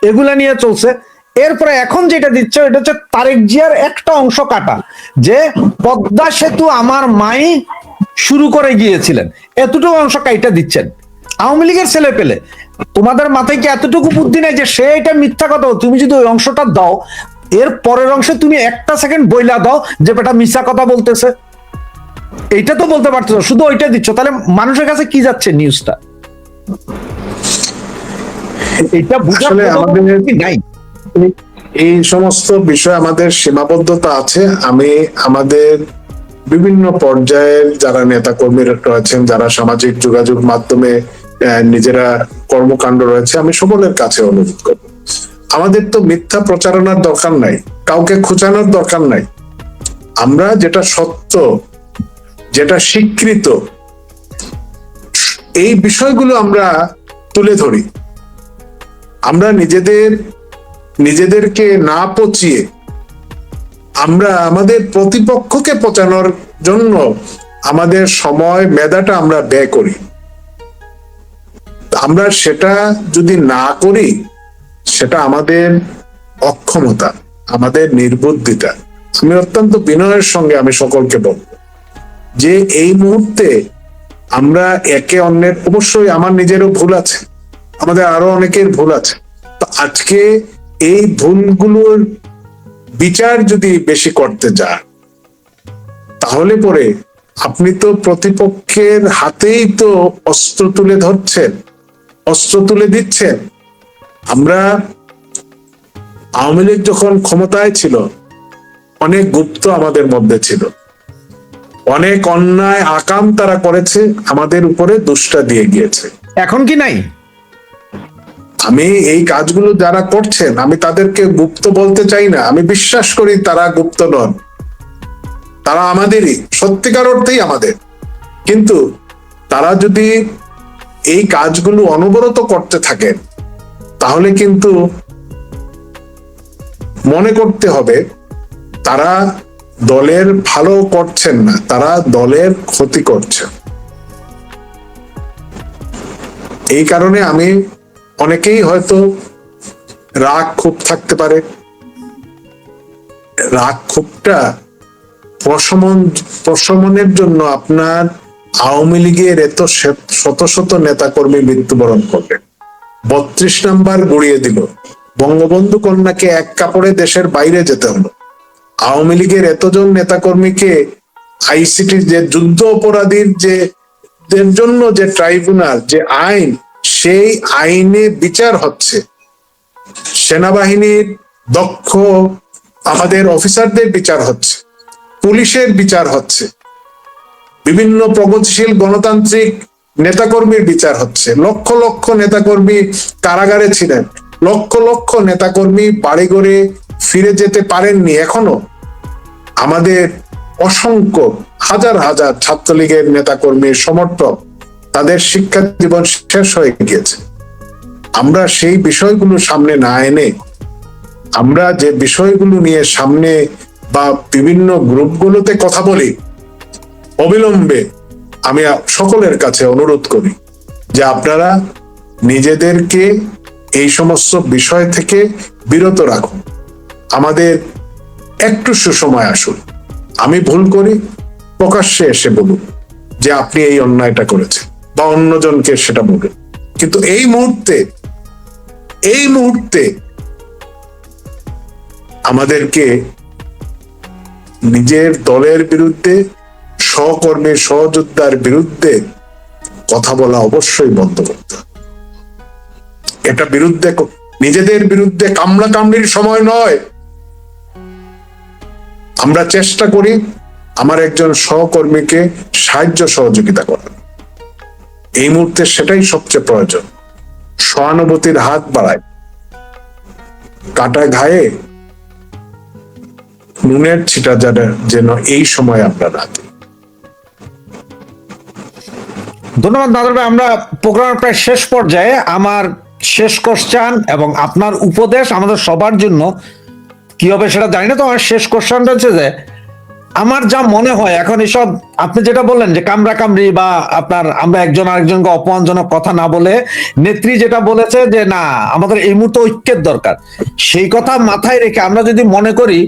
এগুলা নিয়ে চলছে। এরপরে এখন যেটা দিচ্ছে এটা হচ্ছে তারেক জিয়ার একটা অংশ কাটা, যে পদ্মা সেতু আমার মাই শুরু করে গিয়েছিলেন, এতটুকু অংশ কাইটা দিচ্ছেন। আওয়ামী লীগের ছেলে পেলে, তোমাদের মাথায় কি এতটুকু বুদ্ধি নেই যে সে এটা মিথ্যা কথা, তুমি যদি ওই অংশটা দাও, এর পরের অংশে তুমি একটা সেকেন্ড বইলা দাও যে বেটা মিথ্যা কথা বলতেছে, এইটা তো বলতে পারতো, শুধু ওইটা দিচ্ছ, তাহলে মানুষের কাছে কি যাচ্ছে নিউজটা? এটা বুঝলে আমাদের নাই। এই সমস্ত বিষয় আমাদের সীমাবদ্ধতা আছে। আমি আমাদের বিভিন্ন পর্যায়ের যারা নেতা কর্মীরা রয়েছেন, যারা সামাজিক যোগাযোগ মাধ্যমে নিজেরা কর্মকাণ্ড রয়েছে, আমি সকলের কাছে অনুরোধ করব, আমাদের তো মিথ্যা প্রচারণার দরকার নাই, কাউকে খোঁচানোর দরকার নাই। আমরা যেটা সত্য, যেটা স্বীকৃত, এই বিষয়গুলো আমরা তুলে ধরি। আমরা নিজেদেরকে না পচিয়ে আমরা আমাদের প্রতিপক্ষকে পচানোর জন্য আমাদের সময় মেধাটা আমরা ব্যয় করি। আমরা সেটা যদি না করি, সেটা আমাদের অক্ষমতা, আমাদের নির্বুদ্ধিতা। আমি অত্যন্ত বিনয়ের সঙ্গে আমি সকলকে বলবো যে এই মুহূর্তে আমরা একে অন্যের, অবশ্যই আমার নিজেরও ভুল আছে, আমাদের আরো অনেকের ভুল আছে, তো আজকে এই ভুলগুলোর বিচার যদি বেশি করতে যান, তাহলে পরে আপনি তো প্রতিপক্ষের হাতেই তো অস্ত্র তুলে ধরছেন, অস্ত্র তুলে দিচ্ছেন। আমরা আওয়ামী লীগ যখন ক্ষমতায় ছিল, অনেক গুপ্ত আমাদের মধ্যে ছিল, অনেক অন্যায় আকাম তারা করেছে, আমাদের উপরে দোষটা দিয়ে গিয়েছে। এখন কি নাই? আমি এই কাজগুলো যারা করছেন, আমি তাদেরকে গুপ্ত বলতে চাই না, আমি বিশ্বাস করি তারা গুপ্ত নন, তারা আমাদেরই, সত্যিকার অর্থেই আমাদের। কিন্তু তারা যদি এই কাজগুলো অনবরত করতে থাকেন, তাহলে কিন্তু মনে করতে হবে তারা দলের ভালো করছেন না, তারা দলের ক্ষতি করছেন। এই কারণে আমি, অনেকেই হয়তো রাগ ক্ষোভ থাকতে পারে, রাগ ক্ষোভটা প্রশমনের জন্য আপনার আওয়ামী লীগের এত শত শত নেতাকর্মী মৃত্যুবরণ করলেন, 32 নাম্বার গড়িয়ে দিল, বঙ্গবন্ধু কন্যাকে এক কাপড়ে দেশের বাইরে যেতে হলো, আওয়ামী লীগের এতজন নেতাকর্মীকে আইসিটি যে যুদ্ধ অপরাধীর যে জন্য যে ট্রাইব্যুনাল, যে আইন, সেই আইনে বিচার হচ্ছে, সেনাবাহিনীর দক্ষ আমাদের অফিসারদের বিচার হচ্ছে, পুলিশের বিচার হচ্ছে, বিভিন্ন প্রগতিশীল গণতান্ত্রিক নেতাকর্মীর বিচার হচ্ছে, লক্ষ লক্ষ নেতাকর্মী কারাগারে ছিলেন, লক্ষ লক্ষ নেতাকর্মী বাড়িঘরে ফিরে যেতে পারেননি এখনো, আমাদের অসংখ্য হাজার হাজার ছাত্রলীগের নেতাকর্মীর সমর্থক, তাদের শিক্ষা জীবন শেষ হয়ে গিয়েছে। আমরা সেই বিষয়গুলো সামনে না এনে, আমরা যে বিষয়গুলো নিয়ে সামনে বা বিভিন্ন গ্রুপগুলোতে কথা বলি, অবিলম্বে আমি সকলের কাছে অনুরোধ করি যে আপনারা নিজেদেরকে এই সমস্ত বিষয় থেকে বিরত রাখুন। আমাদের একটু সুসময় আসুন, আমি ভুল করি, প্রকাশ্যে এসে বলুন যে আপনি এই অন্যায়টা করেছেন, বা অন্যজনকে সেটা বলুন। কিন্তু এই মুহূর্তে আমাদেরকে নিজের দলের বিরুদ্ধে, সহকর্মী সহযোদ্ধার বিরুদ্ধে কথা বলা অবশ্যই বন্ধ করতে হবে। এটা বিরুদ্ধে, নিজেদের বিরুদ্ধে কামড়া কামড়ির সময় নয়। আমরা চেষ্টা করি আমার একজন সহকর্মীকে সাহায্য সহযোগিতা করার, এই মুহূর্তে সেটাই সবচেয়ে প্রয়োজন। সহানুভূতির হাত বাড়ায়, কাটা ঘায়ে নুনের ছিটা যেন এই সময় আমরা না দিই। ধন্যবাদ নাদর ভাই। আমরা প্রোগ্রামের প্রায় শেষ পর্যায়ে। আমার শেষ কোশ্চেন এবং আপনার উপদেশ আমাদের সবার জন্য কি হবে সেটা জানি না, তো আমার শেষ কোশ্চেনটা হচ্ছে যে আমার যা মনে হয় এখন এসব আপনি যেটা বললেন যে কামড়া কামড়ি বা আপনার আমরা একজন আরেকজনকে অপমানজনক কথা না বলে, নেত্রী যেটা বলেছে যে না আমাদের এই মুহূর্তে ঐক্যের দরকার, সেই কথা মাথায় রেখে আমরা যদি মনে করি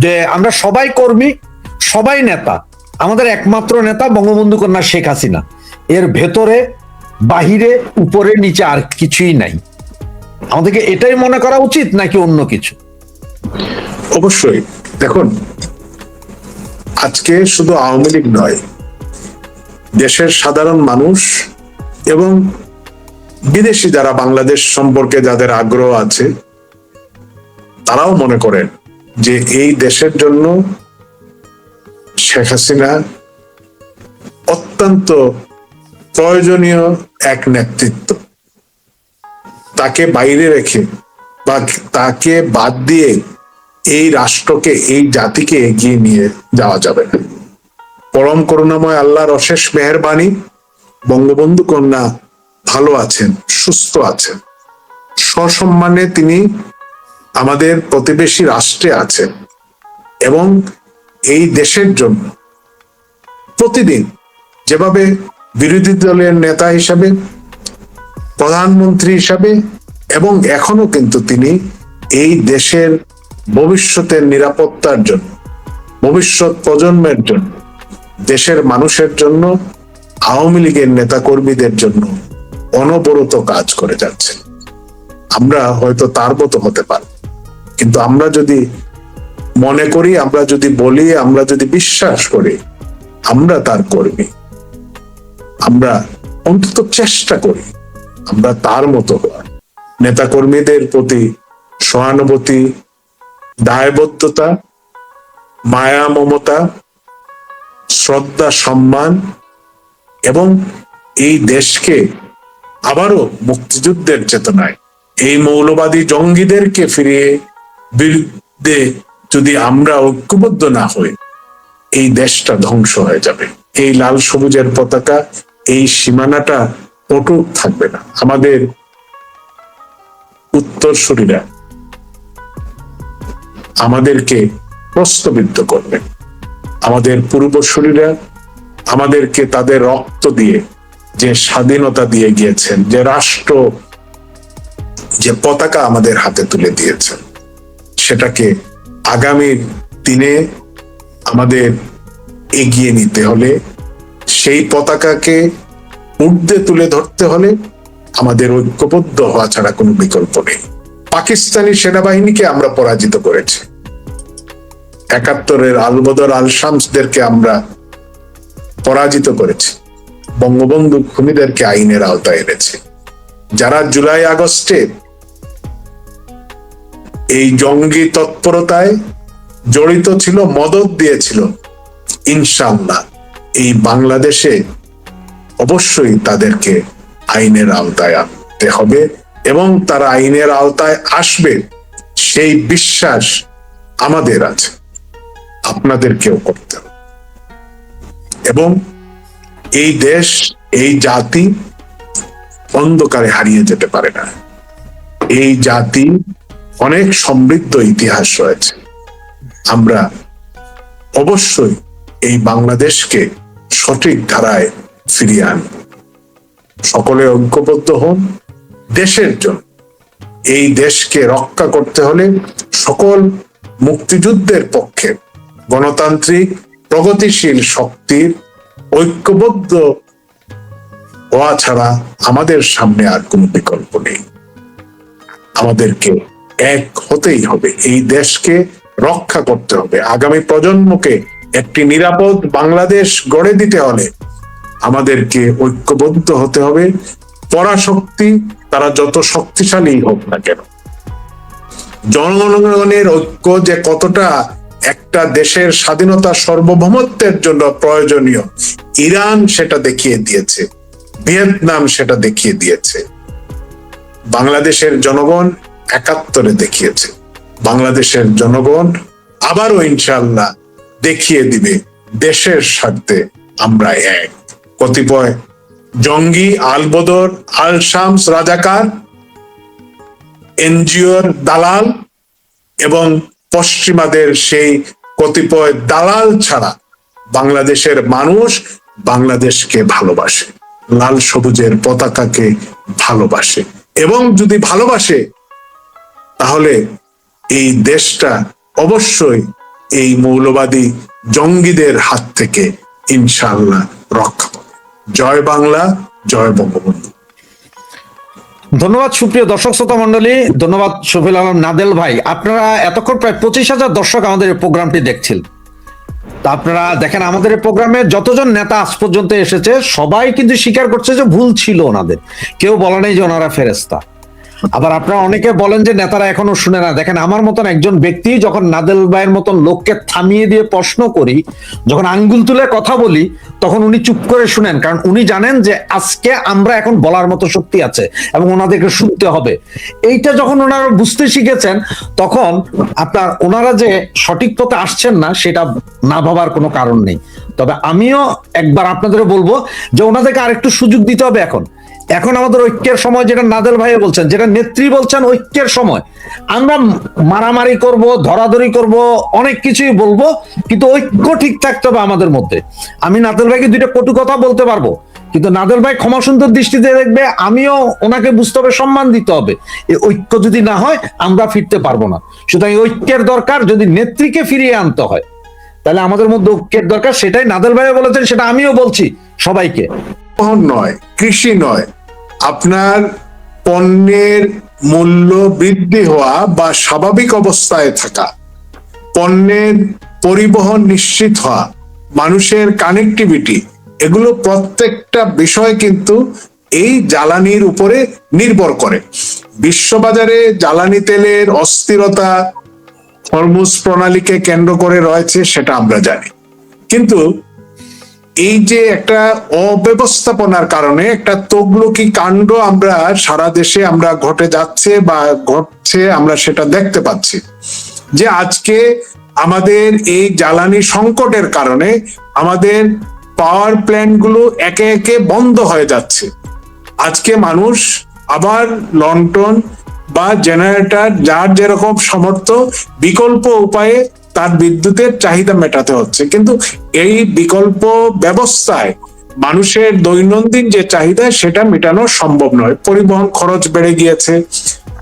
যে আমরা সবাই কর্মী, সবাই নেতা, আমাদের একমাত্র নেতা বঙ্গবন্ধু কন্যা শেখ হাসিনা, এর ভেতরে বাহিরে উপরে নিচে আর কিছুই নাই, আমাদেরকে এটাই মনে করা উচিত নাকি অন্য কিছু? অবশ্যই দেখুন, আজকে শুধু আওয়ামী লীগ নয়, দেশের সাধারণ মানুষ এবং বিদেশি যারা বাংলাদেশ সম্পর্কে যাদের আগ্রহ আছে, তারাও মনে করেন যে এই দেশের জন্য শেখ হাসিনা অত্যন্ত প্রয়োজনীয় এক নেতৃত্ব। তাকে বাইরে রেখে বা তাকে বাদ দিয়ে এই রাষ্ট্রকে, এই জাতিকে এগিয়ে নিয়ে যাওয়া যাবে না। পরম করুণাময় আল্লাহর অশেষ মেহেরবানি, বঙ্গবন্ধু কন্যা ভালো আছেন, সুস্থ আছেন, সসম্মানে তিনি আমাদের প্রতিবেশী রাষ্ট্রে আছেন এবং এই দেশের জন্য প্রতিদিন যেভাবে বিরোধী দলের নেতা হিসাবে প্রধানমন্ত্রী হিসাবে, এবং এখনো কিন্তু তিনি এই দেশের ভবিষ্যতের নিরাপত্তার জন্য, ভবিষ্যৎ প্রজন্মের জন্য, দেশের মানুষের জন্য, আওয়ামী লীগের নেতা কর্মীদের জন্য অনবরত কাজ করে যাচ্ছে। আমরা হয়তো তার মতো হতে পারি, কিন্তু আমরা যদি মনে করি, আমরা যদি বলি, আমরা যদি বিশ্বাস করি আমরা তার কর্মী, আমরা অন্তত চেষ্টা করি আমরা তার মতো হওয়ার, নেতা কর্মীদের প্রতি সহানুভূতি, দায়বদ্ধতা, মায়া, মমতা, শ্রদ্ধা, সম্মান, এবং এই দেশকে আবারও মুক্তিযুদ্ধের চেতনায়, এই মৌলবাদী জঙ্গিদেরকে ফিরিয়ে বিরুদ্ধে যদি আমরা ঐক্যবদ্ধ না হই, এই দেশটা ধ্বংস হয়ে যাবে। এই লাল সবুজের পতাকা, এই সীমানাটা অটুট থাকবে না। আমাদের উত্তরসূরিরা আমাদেরকে প্রশ্নবিদ্ধ করবে, আমাদের পূর্বসূরিরা আমাদেরকে তাদের রক্ত দিয়ে যে স্বাধীনতা দিয়ে গিয়েছেন, যে রাষ্ট্র, যে পতাকা আমাদের হাতে তুলে দিয়েছেন, সেটাকে আগামী দিনে আমাদের এগিয়ে নিতে হলে, সেই পতাকাকে ঊর্ধ্বে তুলে ধরতে হলে আমাদের ঐক্যবদ্ধ হওয়া ছাড়া কোনো বিকল্প নেই। পাকিস্তানি সেনাবাহিনীকে আমরা পরাজিত করেছি, ৭১-এর আলবদর, আল শামসদেরকে আমরা পরাজিত করেছি, বঙ্গবন্ধু খুনিদেরকে আইনের আওতায় এনেছি। যারা জুলাই আগস্টে এই জঙ্গি তৎপরতায় জড়িত ছিল, মদদ দিয়েছিল, ইনশাআল্লাহ এই বাংলাদেশে অবশ্যই তাদেরকে আইনের আওতায় আনতে হবে, এবং তারা আইনের আওতায় আসবে সেই বিশ্বাস আমাদের আছে, আপনাদেরকেও করতে হবে। এবং এই দেশ, এই জাতি অন্ধকারে হারিয়ে যেতে পারে না। এই জাতি অনেক সমৃদ্ধ ইতিহাস রয়েছে। আমরা অবশ্যই এই বাংলাদেশকে সঠিক ধারায় ফিরিয়ে আনব। সকলে ঐক্যবদ্ধ হন দেশের জন্য। এই দেশকে রক্ষা করতে হলে সকল মুক্তিযুদ্ধের পক্ষে গণতান্ত্রিক প্রগতিশীল শক্তির ঐক্যবদ্ধ হওয়া ছাড়া আমাদের সামনে আর কোনো বিকল্প নেই। আমাদেরকে এক হতেই হবে, এই দেশকে রক্ষা করতে হবে। আগামী প্রজন্মকে একটি নিরাপদ বাংলাদেশ গড়ে দিতে হলে আমাদেরকে ঐক্যবদ্ধ হতে হবে। পরাশক্তি তারা যত শক্তিশালী হোক না কেন, জনগণের ঐক্য যে কতটা একটা দেশের স্বাধীনতা সার্বভৌমত্বের জন্য প্রয়োজনীয়, ইরান সেটা দেখিয়ে দিয়েছে, ভিয়েতনাম সেটা দেখিয়ে দিয়েছে, বাংলাদেশের জনগণ ৭১-এ দেখিয়েছে, বাংলাদেশের জনগণ আবারও ইনশাআল্লাহ দেখিয়ে দিবে দেশের স্বার্থে আমরা এক। কতিপয় জঙ্গি, আলবদর, আল শামস, রাজাকার, এনজিওর দালাল এবং পশ্চিমাদের সেই কতিপয় দালাল ছাড়া বাংলাদেশের মানুষ বাংলাদেশকে ভালোবাসে, লাল সবুজের পতাকাকে ভালোবাসে, এবং যদি ভালোবাসে তাহলে এই দেশটা অবশ্যই এই মৌলবাদী জঙ্গিদের হাত থেকে ইনশাআল্লাহ রক্ষা পাবে। জয় বাংলা, জয় বঙ্গবন্ধু। ধন্যবাদ সুপ্রিয় দর্শক শ্রোতা মন্ডলী, ধন্যবাদ শফিল আলম নাদেল ভাই। আপনারা এতক্ষণ প্রায় ২৫,০০০ দর্শক আমাদের এই প্রোগ্রামটি দেখছিলেন। তা আপনারা দেখেন, আমাদের এই প্রোগ্রামে যতজন নেতা আজ পর্যন্ত এসেছে সবাই কিন্তু স্বীকার করছে যে ভুল ছিল ওনাদের, কেউ বলে নেই যে ওনারা ফেরেশতা। আবার আপনারা অনেকে বলেন যে নেতারা এখনো শুনে না। দেখেন, আমার মতন একজন ব্যক্তি যখন নাদেল ভাইয়ের মতন লোককে থামিয়ে দিয়ে প্রশ্ন করি, যখন আঙ্গুল তুলে কথা বলি, তখন উনি চুপ করে শুনেন, কারণ উনি জানেন যে আজকে আমরা এখন বলার মতো শক্তি আছে এবং ওনাদেরকে শুনতে হবে। এইটা যখন ওনারা বুঝতে শিখেছেন, তখন আপনার ওনারা যে সঠিক পথে আসছেন না সেটা না ভাবার কোনো কারণ নেই। তবে আমিও একবার আপনাদের বলবো যে ওনাদেরকে আরেকটু সুযোগ দিতে হবে। এখন আমাদের ঐক্যের সময়, যেটা নাদেল ভাই বলছেন, যেটা নেত্রী বলছেন ঐক্যের সময়। আমরা মারামারি করব, ধরাধরি করব, অনেক কিছুই বলবো, কিন্তু ঐক্য ঠিক থাকতে হবে আমাদের মধ্যে। আমি নাদেল ভাইকে দুইটা কটু কথা বলতে পারবো, কিন্তু নাদের ভাই ক্ষমা সুন্দর দৃষ্টিতে দেখবে, আমিও ওনাকে বুঝতে হবে, সম্মান দিতে হবে। এই ঐক্য যদি না হয় আমরা ফিরতে পারবো না। সুতরাং ঐক্যের দরকার, যদি নেত্রীকে ফিরিয়ে আনতে হয় তাহলে আমাদের মধ্যে ঐক্যের দরকার। সেটাই নাদের ভাই বলেছেন, সেটা আমিও বলছি সবাইকে। নয়, কৃষি নয়, আপনার পণ্যের মূল্য বৃদ্ধি হওয়া বা স্বাভাবিক অবস্থায় থাকা, পণ্যের পরিবহন নিশ্চিত হওয়া, মানুষের কানেক্টিভিটি, এগুলো প্রত্যেকটা বিষয় কিন্তু এই জ্বালানির উপরে নির্ভর করে। বিশ্ববাজারে জ্বালানি তেলের অস্থিরতা হরমুজ প্রণালীকে কেন্দ্র করে রয়েছে, সেটা আমরা জানি। কিন্তু এই যে একটা অব্যবস্থাপনার কারণে একটা তগলুকি কাণ্ড আমরা সারা দেশে আমরা ঘটে যাচ্ছে বা ঘটছে, আমরা সেটা দেখতে পাচ্ছি যে আজকে আমাদের এই জ্বালানি সংকটের কারণে আমাদের পাওয়ার প্ল্যান্ট গুলো একে একে বন্ধ হয়ে যাচ্ছে। আজকে মানুষ আবার লন্ঠন বা জেনারেটর, যার যেরকম সামর্থ্য, বিকল্প উপায়ে তার বিদ্যুতের চাহিদা মেটাতে হচ্ছে। কিন্তু এই বিকল্প ব্যবস্থায় মানুষের দৈনন্দিন যে চাহিদা সেটা মেটানো সম্ভব নয়। পরিবহন খরচ বেড়ে গিয়েছে,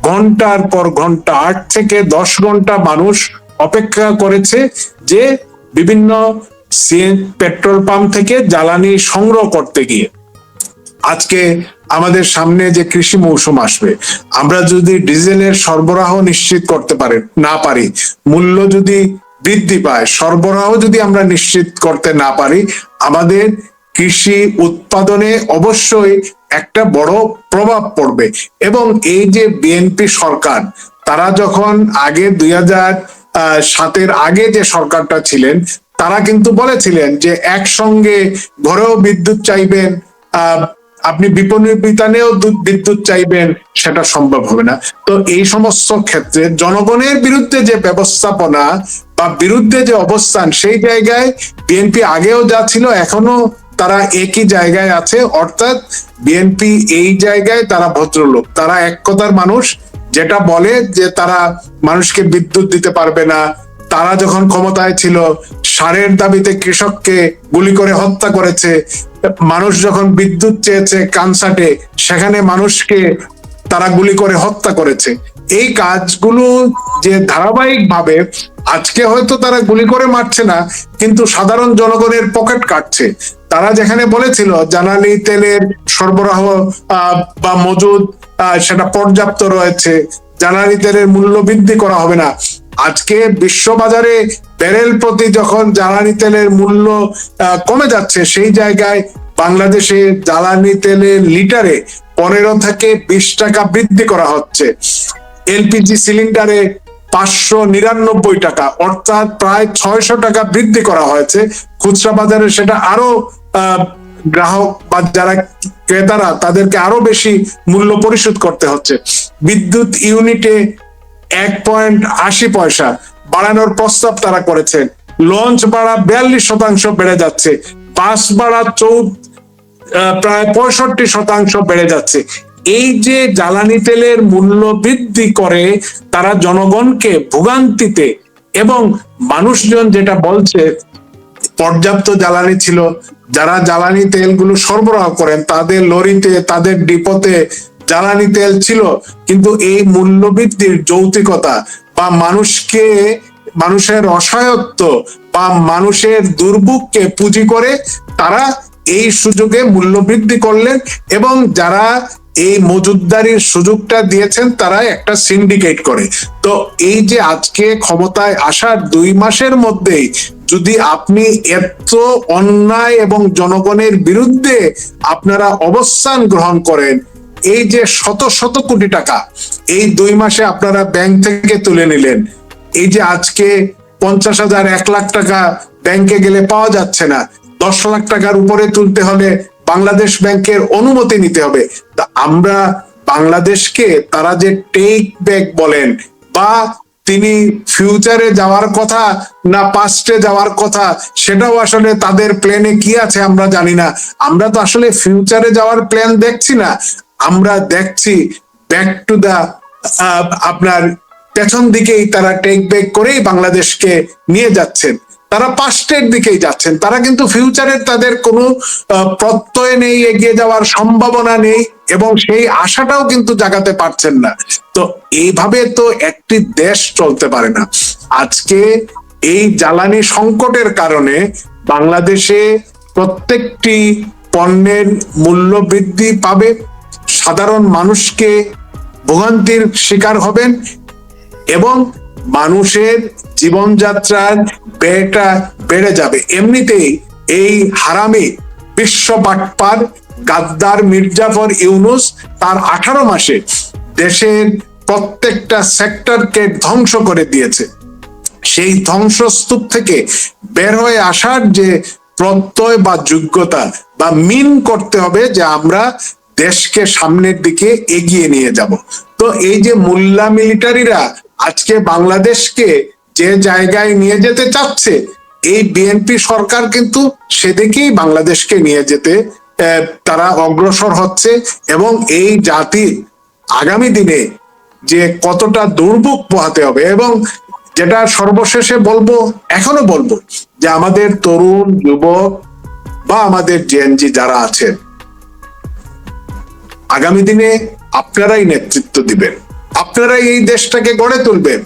ঘন্টার পর ঘন্টা 8 থেকে 10 ঘন্টা মানুষ অপেক্ষা করেছে যে বিভিন্ন পেট্রোল পাম্প থেকে জ্বালানি সংগ্রহ করতে গিয়ে। আজকে আমাদের সামনে যে কৃষি মৌসুম আসবে, আমরা যদি ডিজেলের সরবরাহ নিশ্চিত করতে না পারি, মূল্য যদি বৃদ্ধি পায়, সরবরাহ যদি আমরা নিশ্চিত করতে না পারি, আমাদের কৃষি উৎপাদনে অবশ্যই একটা বড় প্রভাব পড়বে। এবং এই যে বিএনপি সরকার, তারা যখন আগে 2007-এর আগে যে সরকারটা ছিলেন, তারা কিন্তু বলেছিলেন যে একসঙ্গে ঘরেও বিদ্যুৎ চাইবেন, আপনি বিপণী বিতানেও বিদ্যুৎ চাইবেন, সেটা সম্ভব হবে না। তো এই সমস্ত ক্ষেত্রে জনগণের বিরুদ্ধে যে ব্যবস্থাপনা বা বিরুদ্ধে যে অবস্থান, সেই জায়গায় বিএনপি আগেও যা ছিল এখনো তারা একই জায়গায় আছে। অর্থাৎ বিএনপি এই জায়গায় তারা ভদ্রলোক, তারা এক কথার মানুষ। যেটা বলে যে তারা মানুষকে বিদ্যুৎ দিতে পারবে না, তারা যখন ক্ষমতায় ছিল সারের দাবিতে কৃষককে গুলি করে হত্যা করেছে, মানুষ যখন বিদ্যুৎ চেয়েছে কানসাটে, সেখানে মানুষকে তারা গুলি করে হত্যা করেছে। এই কাজগুলো যে ধারাবাহিক ভাবে, আজকে হয়তো তারা গুলি করে মারছে না, কিন্তু সাধারণ জনগণের পকেট কাটছে। তারা যেখানে বলেছিল জ্বালানি তেলের সরবরাহ বা মজুদ সেটা পর্যাপ্ত রয়েছে, জ্বালানি তেলের মূল্য বৃদ্ধি করা হবে না, আজকে বিশ্ববাজারে ব্যারেল প্রতি যখন জ্বালানি তেলের মূল্য কমে যাচ্ছে, সেই জায়গায় বাংলাদেশে জ্বালানি তেলের লিটারে 15 থেকে 20 টাকা বৃদ্ধি করা হচ্ছে। এলপিজি সিলিন্ডারে 599 টাকা, অর্থাৎ প্রায় 600 টাকা বৃদ্ধি করা হয়েছে। খুচরা বাজারে সেটা আরো গ্রাহক বা যারা ক্রেতারা, তাদেরকে আরো বেশি মূল্য পরিশোধ করতে হচ্ছে। বিদ্যুৎ ইউনিটে 1.80 বাড়ানোর প্রস্তাব তারা করেছেন। লঞ্চ ভাড়া 42% বেড়ে যাচ্ছে, বাস ভাড়া প্রায় 65% বেড়ে যাচ্ছে। এই যে জ্বালানি তেলের মূল্য বৃদ্ধি করে তারা জনগণকে ভোগান্তিতে, এবং মানুষজন যেটা বলছে পর্যাপ্ত জ্বালানি ছিল, যারা জ্বালানি তেলগুলো সরবরাহ করেন তাদের লরিতে, তাদের ডিপোতে জ্বালানি তেল ছিল, কিন্তু এই মূল্য বৃদ্ধির যৌক্তিকতা বা মানুষের অসহায়ত্ব বা মানুষের দুর্ভোগকে পুঁজি করে তারা এই সুযোগে মূল্য বৃদ্ধি করলেন। এবং যারা এই মজুতদারির সুযোগটা দিয়েছেন তারা একটা সিন্ডিকেট করে। তো এই যে আজকে ক্ষমতায় আসার 2 মাসের মধ্যেই যদি আপনি এত অন্যায় এবং জনগণের বিরুদ্ধে আপনারা অবস্থান গ্রহণ করেন, এই যে শত শত কোটি টাকা এই 2 মাসে আপনারা ব্যাংক থেকে তুলে নিলেন, এই যে আজকে 50,000 1 লাখ টাকা ব্যাংকে গেলে পাওয়া যাচ্ছে না, 10 লাখ টাকার উপরে তুলতে হলে বাংলাদেশ ব্যাংকের অনুমতি নিতে হবে। তা আমরা বাংলাদেশকে তারা যে টেক ব্যাক বলেন, বা তিনি ফিউচারে যাওয়ার কথা না পাস্টে যাওয়ার কথা, সেটাও আসলে তাদের প্ল্যানে কি আছে আমরা জানি না। আমরা তো আসলে ফিউচারে যাওয়ার প্ল্যান দেখছি না, আমরা দেখছি ব্যাক টু দা আপনার পেছন দিকেই তারা টেক ব্যাক করেই বাংলাদেশকে নিয়ে যাচ্ছেন। তারা পাস্টের দিকেই যাচ্ছেন, তারা কিন্তু ফিউচারের তাদের কোনো প্রত্যয় নেই, এগিয়ে যাওয়ার সম্ভাবনা নেই এবং সেই আশাটাও কিন্তু জাগাতে পারছেন না। তো এইভাবে তো একটি দেশ চলতে পারে না। আজকে এই জ্বালানি সংকটের কারণে বাংলাদেশে প্রত্যেকটি পণ্যের মূল্য বৃদ্ধি পাবে, সাধারণ মানুষকে ভোগান্তির শিকার হবেন এবং মানুষের জীবনযাত্রার ব্যয়টা বেড়ে যাবে। এমনিতেই এই হারামি বিশ্ব বাটপার গাদ্দার মির্জাফর ইউনূস তার 18 মাসে দেশের প্রত্যেকটা সেক্টরকে ধ্বংস করে দিয়েছে। সেই ধ্বংসস্তূপ থেকে বের হয়ে আসার যে প্রত্যয় বা যোগ্যতা বা মিন করতে হবে যে আমরা দেশকে সামনের দিকে এগিয়ে নিয়ে যাব। তো এই যে মোল্লা মিলিটারিরা আজকে বাংলাদেশকে যে জায়গায় নিয়ে যেতে চাচ্ছে, এই বিএনপি সরকার কিন্তু সেদিকেই বাংলাদেশকে নিয়ে যেতে তারা অগ্রসর হচ্ছে এবং এই জাতির আগামী দিনে যে কতটা দুর্ভোগ পোহাতে হবে। এবং যেটা সর্বশেষে বলবো, এখনো বলবো যে আমাদের তরুণ যুবক বা আমাদের জেএনজি যারা আছেন, আগামী দিনে আপনারাই নেতৃত্ব দিবেন, আপনারাই এই দেশটাকে গড়ে তুলবেন।